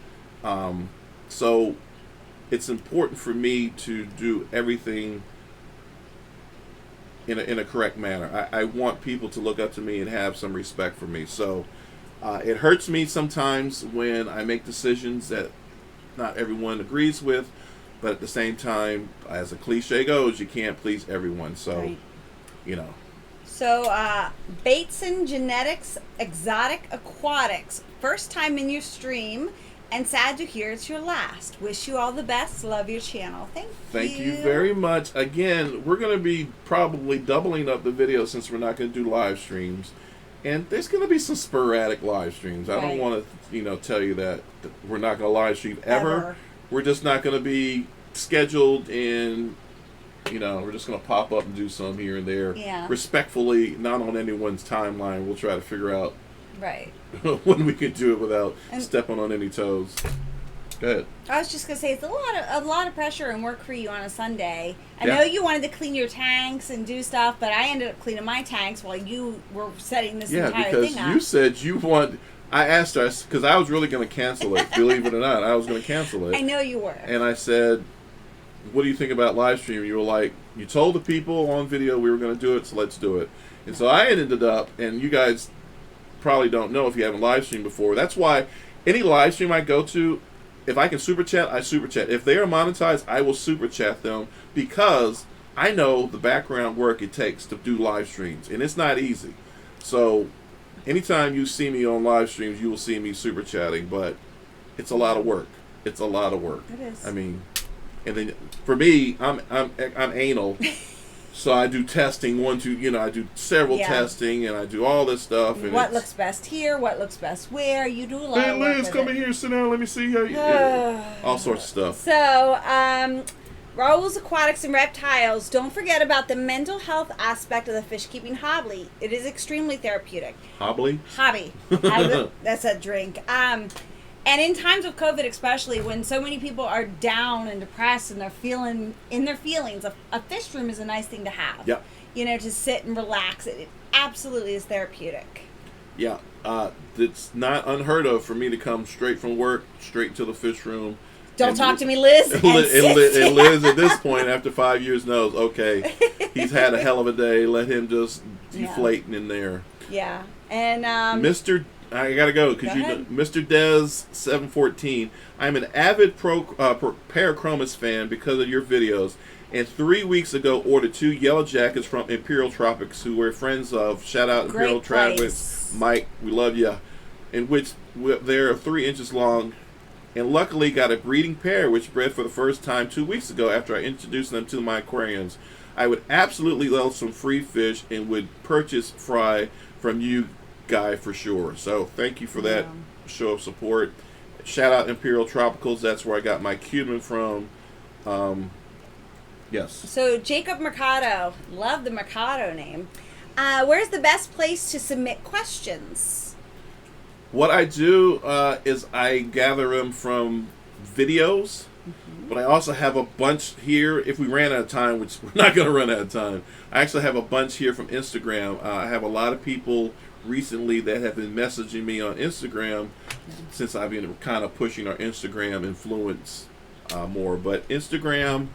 A: So it's important for me to do everything in a correct manner. I want people to look up to me and have some respect for me. So it hurts me sometimes when I make decisions that not everyone agrees with, but at the same time, as a cliche goes, you can't please everyone. So,
B: So, Bateson Genetics Exotic Aquatics. First time in your stream, and sad to hear it's your last. Wish you all the best. Love your channel.
A: Thank you very much. Again, we're going to be probably doubling up the video since we're not going to do live streams. And there's going to be some sporadic live streams. I don't want to, tell you that we're not going to live stream ever. We're just not going to be scheduled in... we're just going to pop up and do some here and there.
B: Yeah.
A: Respectfully, not on anyone's timeline. We'll try to figure out
B: when
A: we can do it without stepping on any toes. Go ahead.
B: I was just going to say, it's a lot of pressure and work for you on a Sunday. I know you wanted to clean your tanks and do stuff, but I ended up cleaning my tanks while you were setting this entire thing up.
A: Yeah, because you said you want... I asked her, because I was really going to cancel it. Believe it or not, I was going to cancel it.
B: I know you were.
A: And I said... what do you think about live streaming? You were like, you told the people on video we were going to do it, so let's do it. And so I ended up, and you guys probably don't know if you haven't live streamed before. That's why any live stream I go to, if I can super chat, I super chat. If they are monetized, I will super chat them because I know the background work it takes to do live streams, and it's not easy. So anytime you see me on live streams, you will see me super chatting, but it's a lot of work. It's a lot of work.
B: It is.
A: I mean... and then for me, I'm anal, so I do testing I do several testing and I do all this stuff. And
B: what looks best here? What looks best where? You do a lot of
A: work. Hey, Liz, come in here, sit down. Let me see how you do. All sorts of stuff.
B: So, Raoul's Aquatics and Reptiles. Don't forget about the mental health aspect of the fish keeping hobby. It is extremely therapeutic.
A: Hobby.
B: That's a drink. And in times of COVID, especially when so many people are down and depressed and they're feeling in their feelings, a fish room is a nice thing to have.
A: Yep.
B: To sit and relax. It absolutely is therapeutic.
A: Yeah. It's not unheard of for me to come straight from work, straight to the fish room.
B: Don't talk to me, Liz.
A: And Liz, at this point, after 5 years, knows, okay, he's had a hell of a day. Let him just deflate in there.
B: Yeah. And
A: Mr. I gotta go because Mr. Dez 714. I'm an avid Parachromis fan because of your videos, and 3 weeks ago ordered 2 yellow jackets from Imperial Tropics, who we're friends of. Shout out Imperial Tropics, Mike. We love ya. In which they're 3 inches long, and luckily got a breeding pair which bred for the first time 2 weeks ago after I introduced them to my aquariums. I would absolutely love some free fish and would purchase fry from you guy for sure. So thank you for that show of support. Shout out Imperial Tropicals. That's where I got my Cuban from. Yes.
B: So Jacob Mercado, love the Mercado name. Where's the best place to submit questions?
A: What I do is I gather them from videos, but I also have a bunch here. If we ran out of time, which we're not going to run out of time, I actually have a bunch here from Instagram. I have a lot of people recently that have been messaging me on Instagram since I've been kind of pushing our Instagram influence more. But Instagram,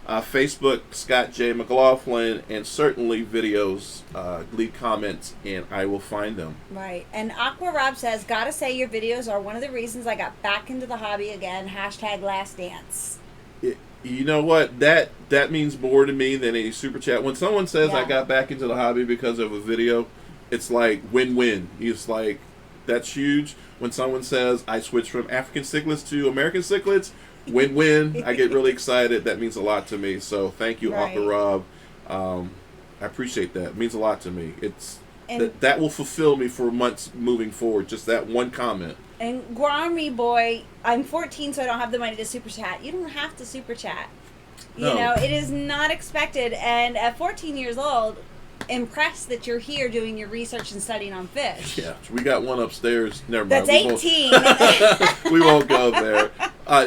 A: Facebook, Scott J. McLaughlin, and certainly videos, leave comments, and I will find them.
B: Right. And Aqua Rob says, gotta say your videos are one of the reasons I got back into the hobby again. # Last Dance.
A: You know what? That means more to me than any super chat. When someone says I got back into the hobby because of a video, it's like win-win. It's like, that's huge. When someone says I switched from African cichlids to American cichlids, win-win. I get really excited. That means a lot to me. So thank you, Aqua Rob. I appreciate that. It means a lot to me. That will fulfill me for months moving forward. Just that one comment.
B: And Guarmy Boy, I'm 14, so I don't have the money to super chat. You don't have to super chat. You know, it is not expected. And at 14 years old, impressed that you're here doing your research and studying on fish.
A: Yeah, we got one upstairs. Never mind.
B: That's 18.
A: We won't go there.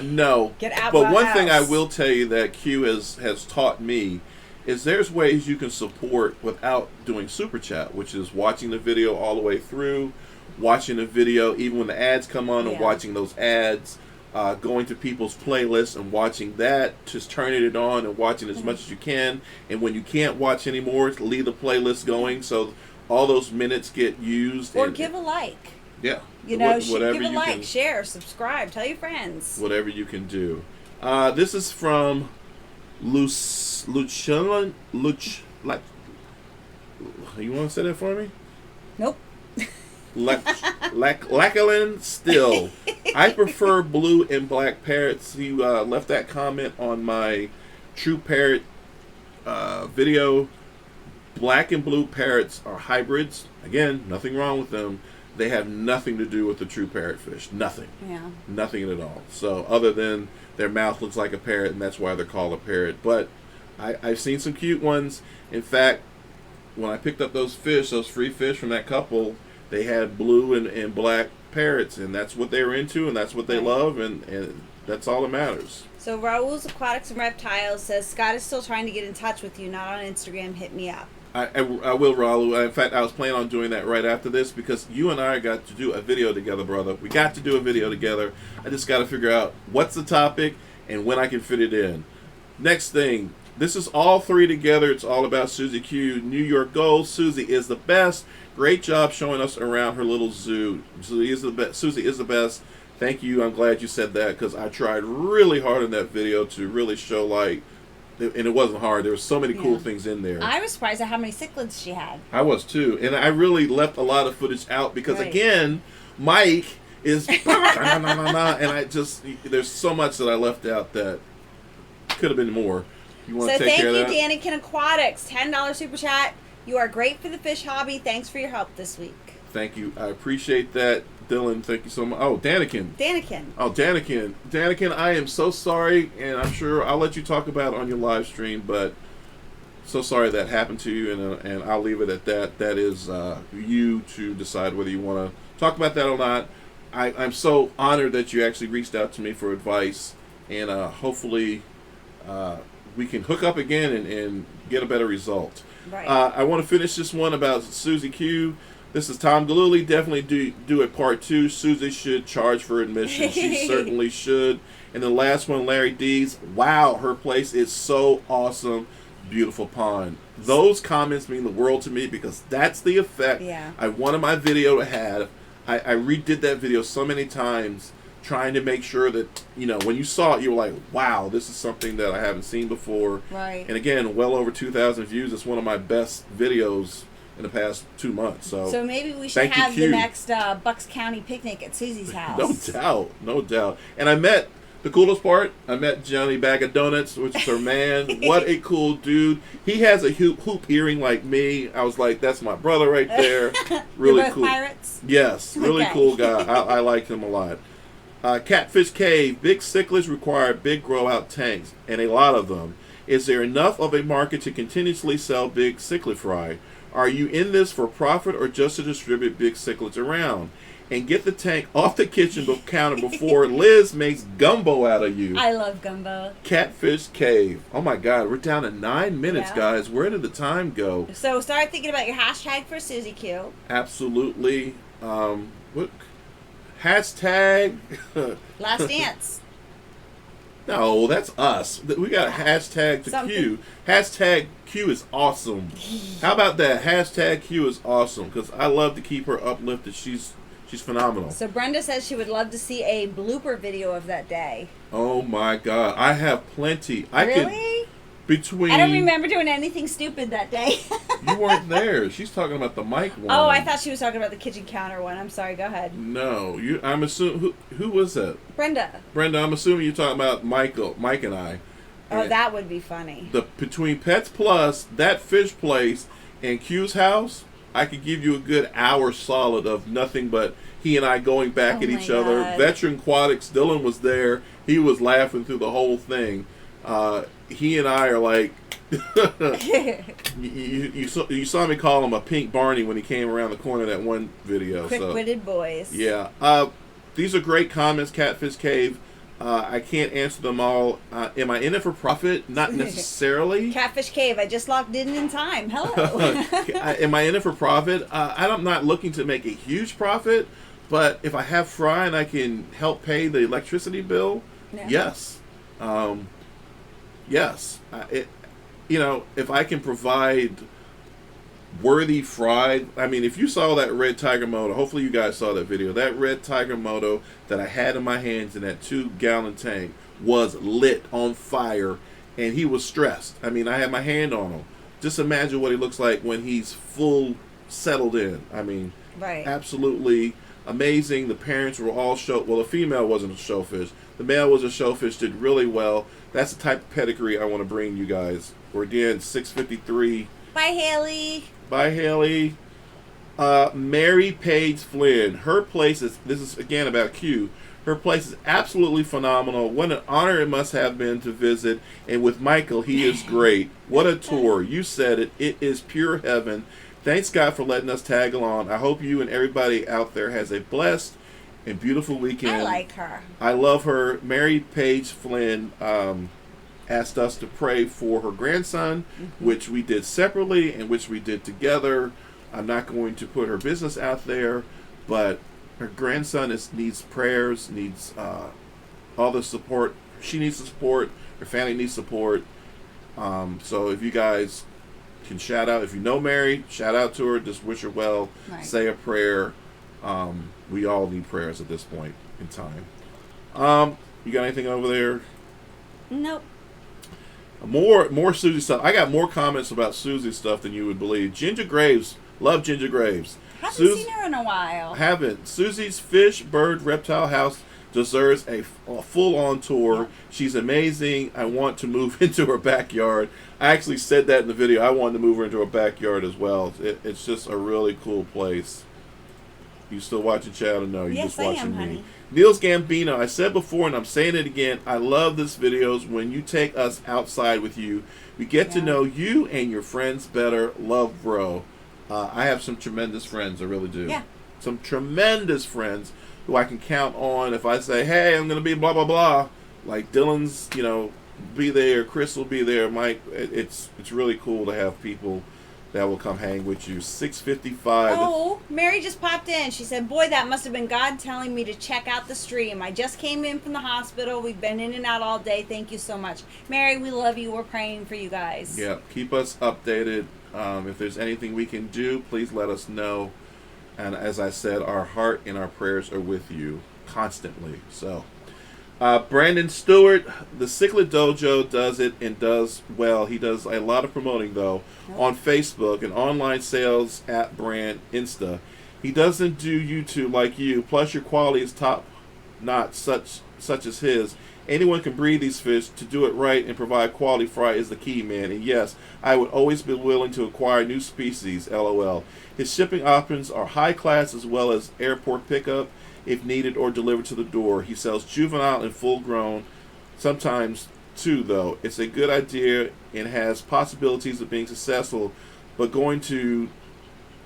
A: No.
B: Get out.
A: But one thing I will tell you that Q has taught me is there's ways you can support without doing super chat, which is watching the video all the way through, watching the video even when the ads come on, and watching those ads. Going to people's playlists and watching that, just turning it on and watching as much as you can. And when you can't watch anymore, leave the playlist going so all those minutes get used.
B: Or give a like.
A: Yeah.
B: You know, give a like, share, subscribe, tell your friends.
A: Whatever you can do. This is from Lucian. You want to say that for me?
B: Nope.
A: Lackalin still. I prefer blue and black parrots. He left that comment on my True Parrot video. Black and blue parrots are hybrids. Again, nothing wrong with them. They have nothing to do with the true parrotfish. Nothing.
B: Yeah.
A: Nothing at all. So other than their mouth looks like a parrot, and that's why they're called a parrot. But I've seen some cute ones. In fact, when I picked up those fish, those free fish from that couple, they had blue and black parrots, and that's what they were into, and that's what they love, and that's all that matters.
B: So Raul's Aquatics and Reptiles says, Scott is still trying to get in touch with you, not on Instagram. Hit me up.
A: I will, Raul. In fact, I was planning on doing that right after this because you and I got to do a video together, brother. We got to do a video together. I just got to figure out what's the topic and when I can fit it in. Next thing, this is all three together. It's all about Susie Q, New York Gold. Susie is the best. Great job showing us around her little zoo. Susie is the best. Susie is the best. Thank you. I'm glad you said that because I tried really hard in that video to really show and it wasn't hard. There were so many cool things in there.
B: I was surprised at how many cichlids she had.
A: I was too. And I really left a lot of footage out because, again, Mike is... and there's so much that I left out that could have been more. You want to take care of that?
B: So thank you, Danikin Aquatics. $10 super chat. You are great for the fish hobby. Thanks for your help this week.
A: Thank you. I appreciate that. Dylan, thank you so much. Oh, Danikin. Oh, Danikin. Danikin, I am so sorry, and I'm sure I'll let you talk about it on your live stream, but so sorry that happened to you, and I'll leave it at that. That is you to decide whether you want to talk about that or not. I'm so honored that you actually reached out to me for advice, and hopefully we can hook up again and get a better result.
B: Right.
A: I want to finish this one about Susie Q. This is Tom Galooly. Definitely do a part 2. Susie should charge for admission. She certainly should. And the last one, Larry D's. Wow, her place is so awesome. beautiful pond. Those comments mean the world to me because that's the effect I wanted my video to have. I redid that video so many times trying to make sure that, when you saw it, you were like, wow, this is something that I haven't seen before.
B: Right.
A: And again, well over 2,000 views. It's one of my best videos in the past 2 months. So
B: maybe we should have the next Bucks County picnic at Susie's house.
A: No doubt. And the coolest part, I met Johnny Bag of Donuts, which is her man. What a cool dude. He has a hoop earring like me. I was like, that's my brother right there. Really
B: You're both
A: cool.
B: Pirates?
A: Yes, really cool guy. I like him a lot. Catfish Cave, big cichlids require big grow-out tanks, and a lot of them. Is there enough of a market to continuously sell big cichlid fry? Are you in this for profit or just to distribute big cichlids around? And get the tank off the kitchen counter before Liz makes gumbo out of you.
B: I love gumbo.
A: Catfish Cave. Oh my God, we're down to 9 minutes, guys. Where did the time go?
B: So start thinking about your hashtag for Susie Q.
A: Absolutely. What? Hashtag.
B: Last Dance.
A: No, that's us. We got a hashtag to Q. Hashtag Q is awesome. How about that? Hashtag Q is awesome because I love to keep her uplifted. She's phenomenal.
B: So Brenda says she would love to see a blooper video of that day.
A: Oh my God, I have plenty.
B: Really?
A: I
B: don't remember doing anything stupid that day.
A: You weren't there. She's talking about the mic one.
B: Oh, I thought she was talking about the kitchen counter one. I'm sorry. Go ahead.
A: No, I'm assuming who was that?
B: Brenda,
A: I'm assuming you're talking about Mike and I.
B: Oh, that would be funny.
A: Between Pets Plus, that fish place, and Q's house, I could give you a good hour solid of nothing but he and I going back at each other. Veteran Aquatics, Dylan was there. He was laughing through the whole thing. He and I are like, you saw me call him a pink Barney when he came around the corner of that one video.
B: Quick-witted boys.
A: Yeah. These are great comments, Catfish Cave. I can't answer them all. Am I in it for profit? Not necessarily.
B: Catfish Cave, I just logged in time. Hello.
A: Am I in it for profit? I'm not looking to make a huge profit, but if I have fry and I can help pay the electricity bill, yes. Yes. If I can provide worthy fry. I mean, if you saw that red tiger moto, hopefully you guys saw that video. That red tiger moto that I had in my hands in that 2-gallon tank was lit on fire, and he was stressed. I mean, I had my hand on him. Just imagine what he looks like when he's full settled in. I mean, absolutely amazing. The parents were all well, the female wasn't a showfish. The male was a showfish, did really well. That's the type of pedigree I want to bring you guys. We're again 653.
B: Bye, Haley.
A: Bye, Haley. Mary Paige Flynn. Her place is, this is again about Q. Her place is absolutely phenomenal. What an honor it must have been to visit. And with Michael, he is great. What a tour. You said it. It is pure heaven. Thanks, God, for letting us tag along. I hope you and everybody out there has a blessed and beautiful weekend.
B: I like her.
A: I love her. Mary Paige Flynn asked us to pray for her grandson, which we did separately and which we did together. I'm not going to put her business out there, but her grandson needs prayers, needs all the support. She needs the support. Her family needs support. So if you guys can shout out, if you know Mary, shout out to her. Just wish her well. Right. Say a prayer. We all need prayers at this point in time. You got anything over there?
B: Nope.
A: More Susie stuff. I got more comments about Susie stuff than you would believe. Ginger Graves. Love Ginger Graves.
B: Haven't seen her in a while.
A: Haven't. Susie's fish, bird, reptile house deserves a full-on tour. Yeah. She's amazing. I want to move into her backyard. I actually said that in the video. I wanted to move her into her backyard as well. It's just a really cool place. You still watching, Chad? Or no? You're just watching me. Honey. Niels Gambino. I said before, and I'm saying it again. I love this videos when you take us outside with you. We get to know you and your friends better. Love, bro. I have some tremendous friends. I really do. Yeah. Some tremendous friends who I can count on. If I say, "Hey, I'm going to be blah blah blah," like Dylan's, be there. Chris will be there. Mike. It's really cool to have people that will come hang with you. 6:55.
B: Oh, Mary just popped in. She said, boy, that must have been God telling me to check out the stream. I just came in from the hospital. We've been in and out all day. Thank you so much. Mary, we love you. We're praying for you guys.
A: Yeah, keep us updated. If there's anything we can do, please let us know. And as I said, our heart and our prayers are with you constantly. So, Brandon Stewart, the Cichlid Dojo does it and does well. He does a lot of promoting, though, on Facebook and online sales at brand Insta. He doesn't do YouTube like you. Plus, your quality is top notch, such as his. Anyone can breed these fish. To do it right and provide quality fry is the key, man. And yes, I would always be willing to acquire new species, LOL. His shipping options are high class as well as airport pickup if needed or delivered to the door. He sells juvenile and full grown, sometimes two though. It's a good idea and has possibilities of being successful, but going to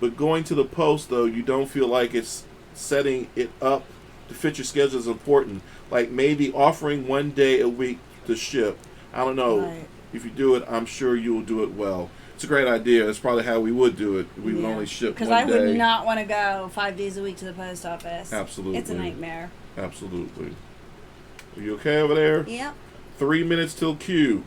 A: the post though, you don't feel like it's setting it up to fit your schedule is important. Like maybe offering 1 day a week to ship. I don't know. Right. If you do it, I'm sure you will do it well. It's a great idea. It's probably how we would do it. We would only ship 1 day.
B: Because I would not want to go 5 days a week to the post office.
A: Absolutely.
B: It's a nightmare.
A: Absolutely. Are you okay over there?
B: Yep.
A: 3 minutes till Q.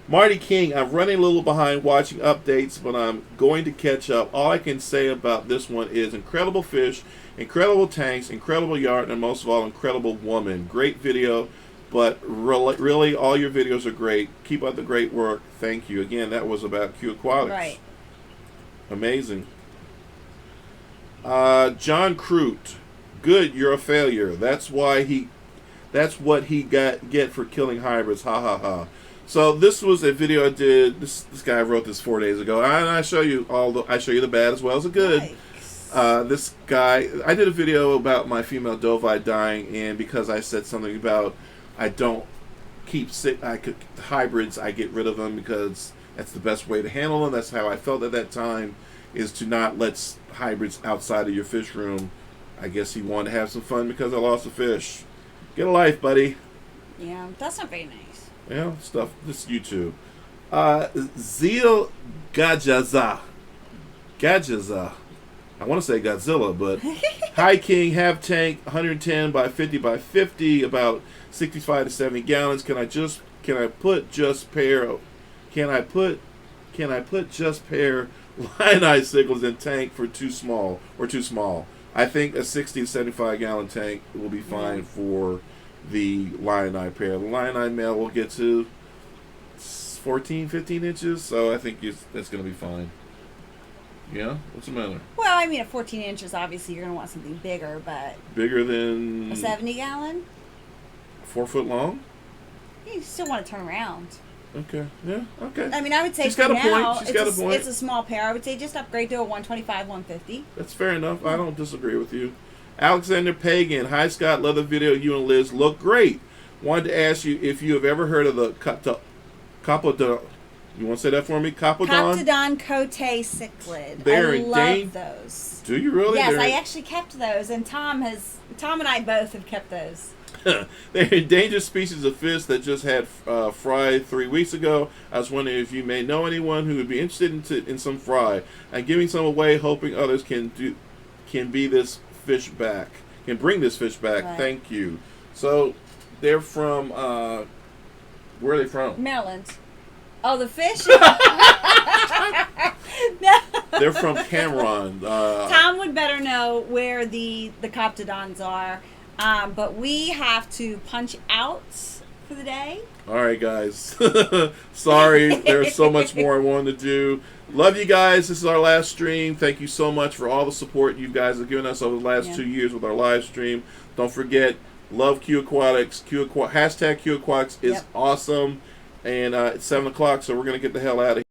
A: Marty King, I'm running a little behind watching updates, but I'm going to catch up. All I can say about this one is incredible fish, incredible tanks, incredible yard, and most of all, incredible woman. Great video, but really all your videos are great. Keep up the great work. Thank you. Again, that was about Q Aquatics.
B: Right.
A: Amazing. John Crute. Good, you're a failure. That's what he get for killing hybrids. Ha ha ha. So this was a video I did. This guy wrote this 4 days ago, and I show you the bad as well as the good. Nice. This guy, I did a video about my female dovite dying, and because I said something about I don't keep hybrids, I get rid of them because that's the best way to handle them. That's how I felt at that time, is to not let hybrids outside of your fish room. I guess he wanted to have some fun because I lost a fish. Get a life, buddy.
B: Yeah, that's not very nice.
A: Yeah, stuff. This YouTube. Zeal Gajaza. I want to say Godzilla, but High King, half tank, 110 by 50 by 50, about 65 to 70 gallons. Can I put just pair line-eye cichlids in tank for too small? I think a 60 to 75 gallon tank will be fine for the lion-eye pair. The lion-eye male will get to 14, 15 inches, so I think that's going to be fine. Yeah? What's the matter?
B: Well, I mean, at 14 inches, obviously you're going to want something bigger, but...
A: Bigger than...
B: a 70 gallon?
A: 4 foot long?
B: You still want to turn around.
A: Okay. Yeah, okay.
B: I mean, I would say
A: She's got a
B: now,
A: point. She's got a point.
B: It's a small pair. I would say just upgrade to a 125, 150.
A: That's fair enough. I don't disagree with you. Alexander Pagan. Hi, Scott. Love the video. You and Liz look great. Wanted to ask you if you have ever heard of the Capodon. You want to say that for me?
B: Captodon cote cichlid.
A: They're
B: I love those.
A: Do you really?
B: Yes, I actually kept those, and Tom and I both have kept those.
A: They're endangered species of fish that just had fry 3 weeks ago. I was wondering if you may know anyone who would be interested in some fry. I'm giving some away, hoping others can bring this fish back. Right. Thank you. So they're from where are they from?
B: Maryland. Oh, the fish?
A: No. They're from Cameron.
B: Tom would better know where the Captodons are. But we have to punch out for the day.
A: All right, guys. Sorry, there's so much more I wanted to do. Love you guys. This is our last stream. Thank you so much for all the support you guys have given us over the last 2 years with our live stream. Don't forget, love Q Aquatics. Hashtag Q Aquatics is awesome. And it's 7 o'clock, so we're going to get the hell out of here.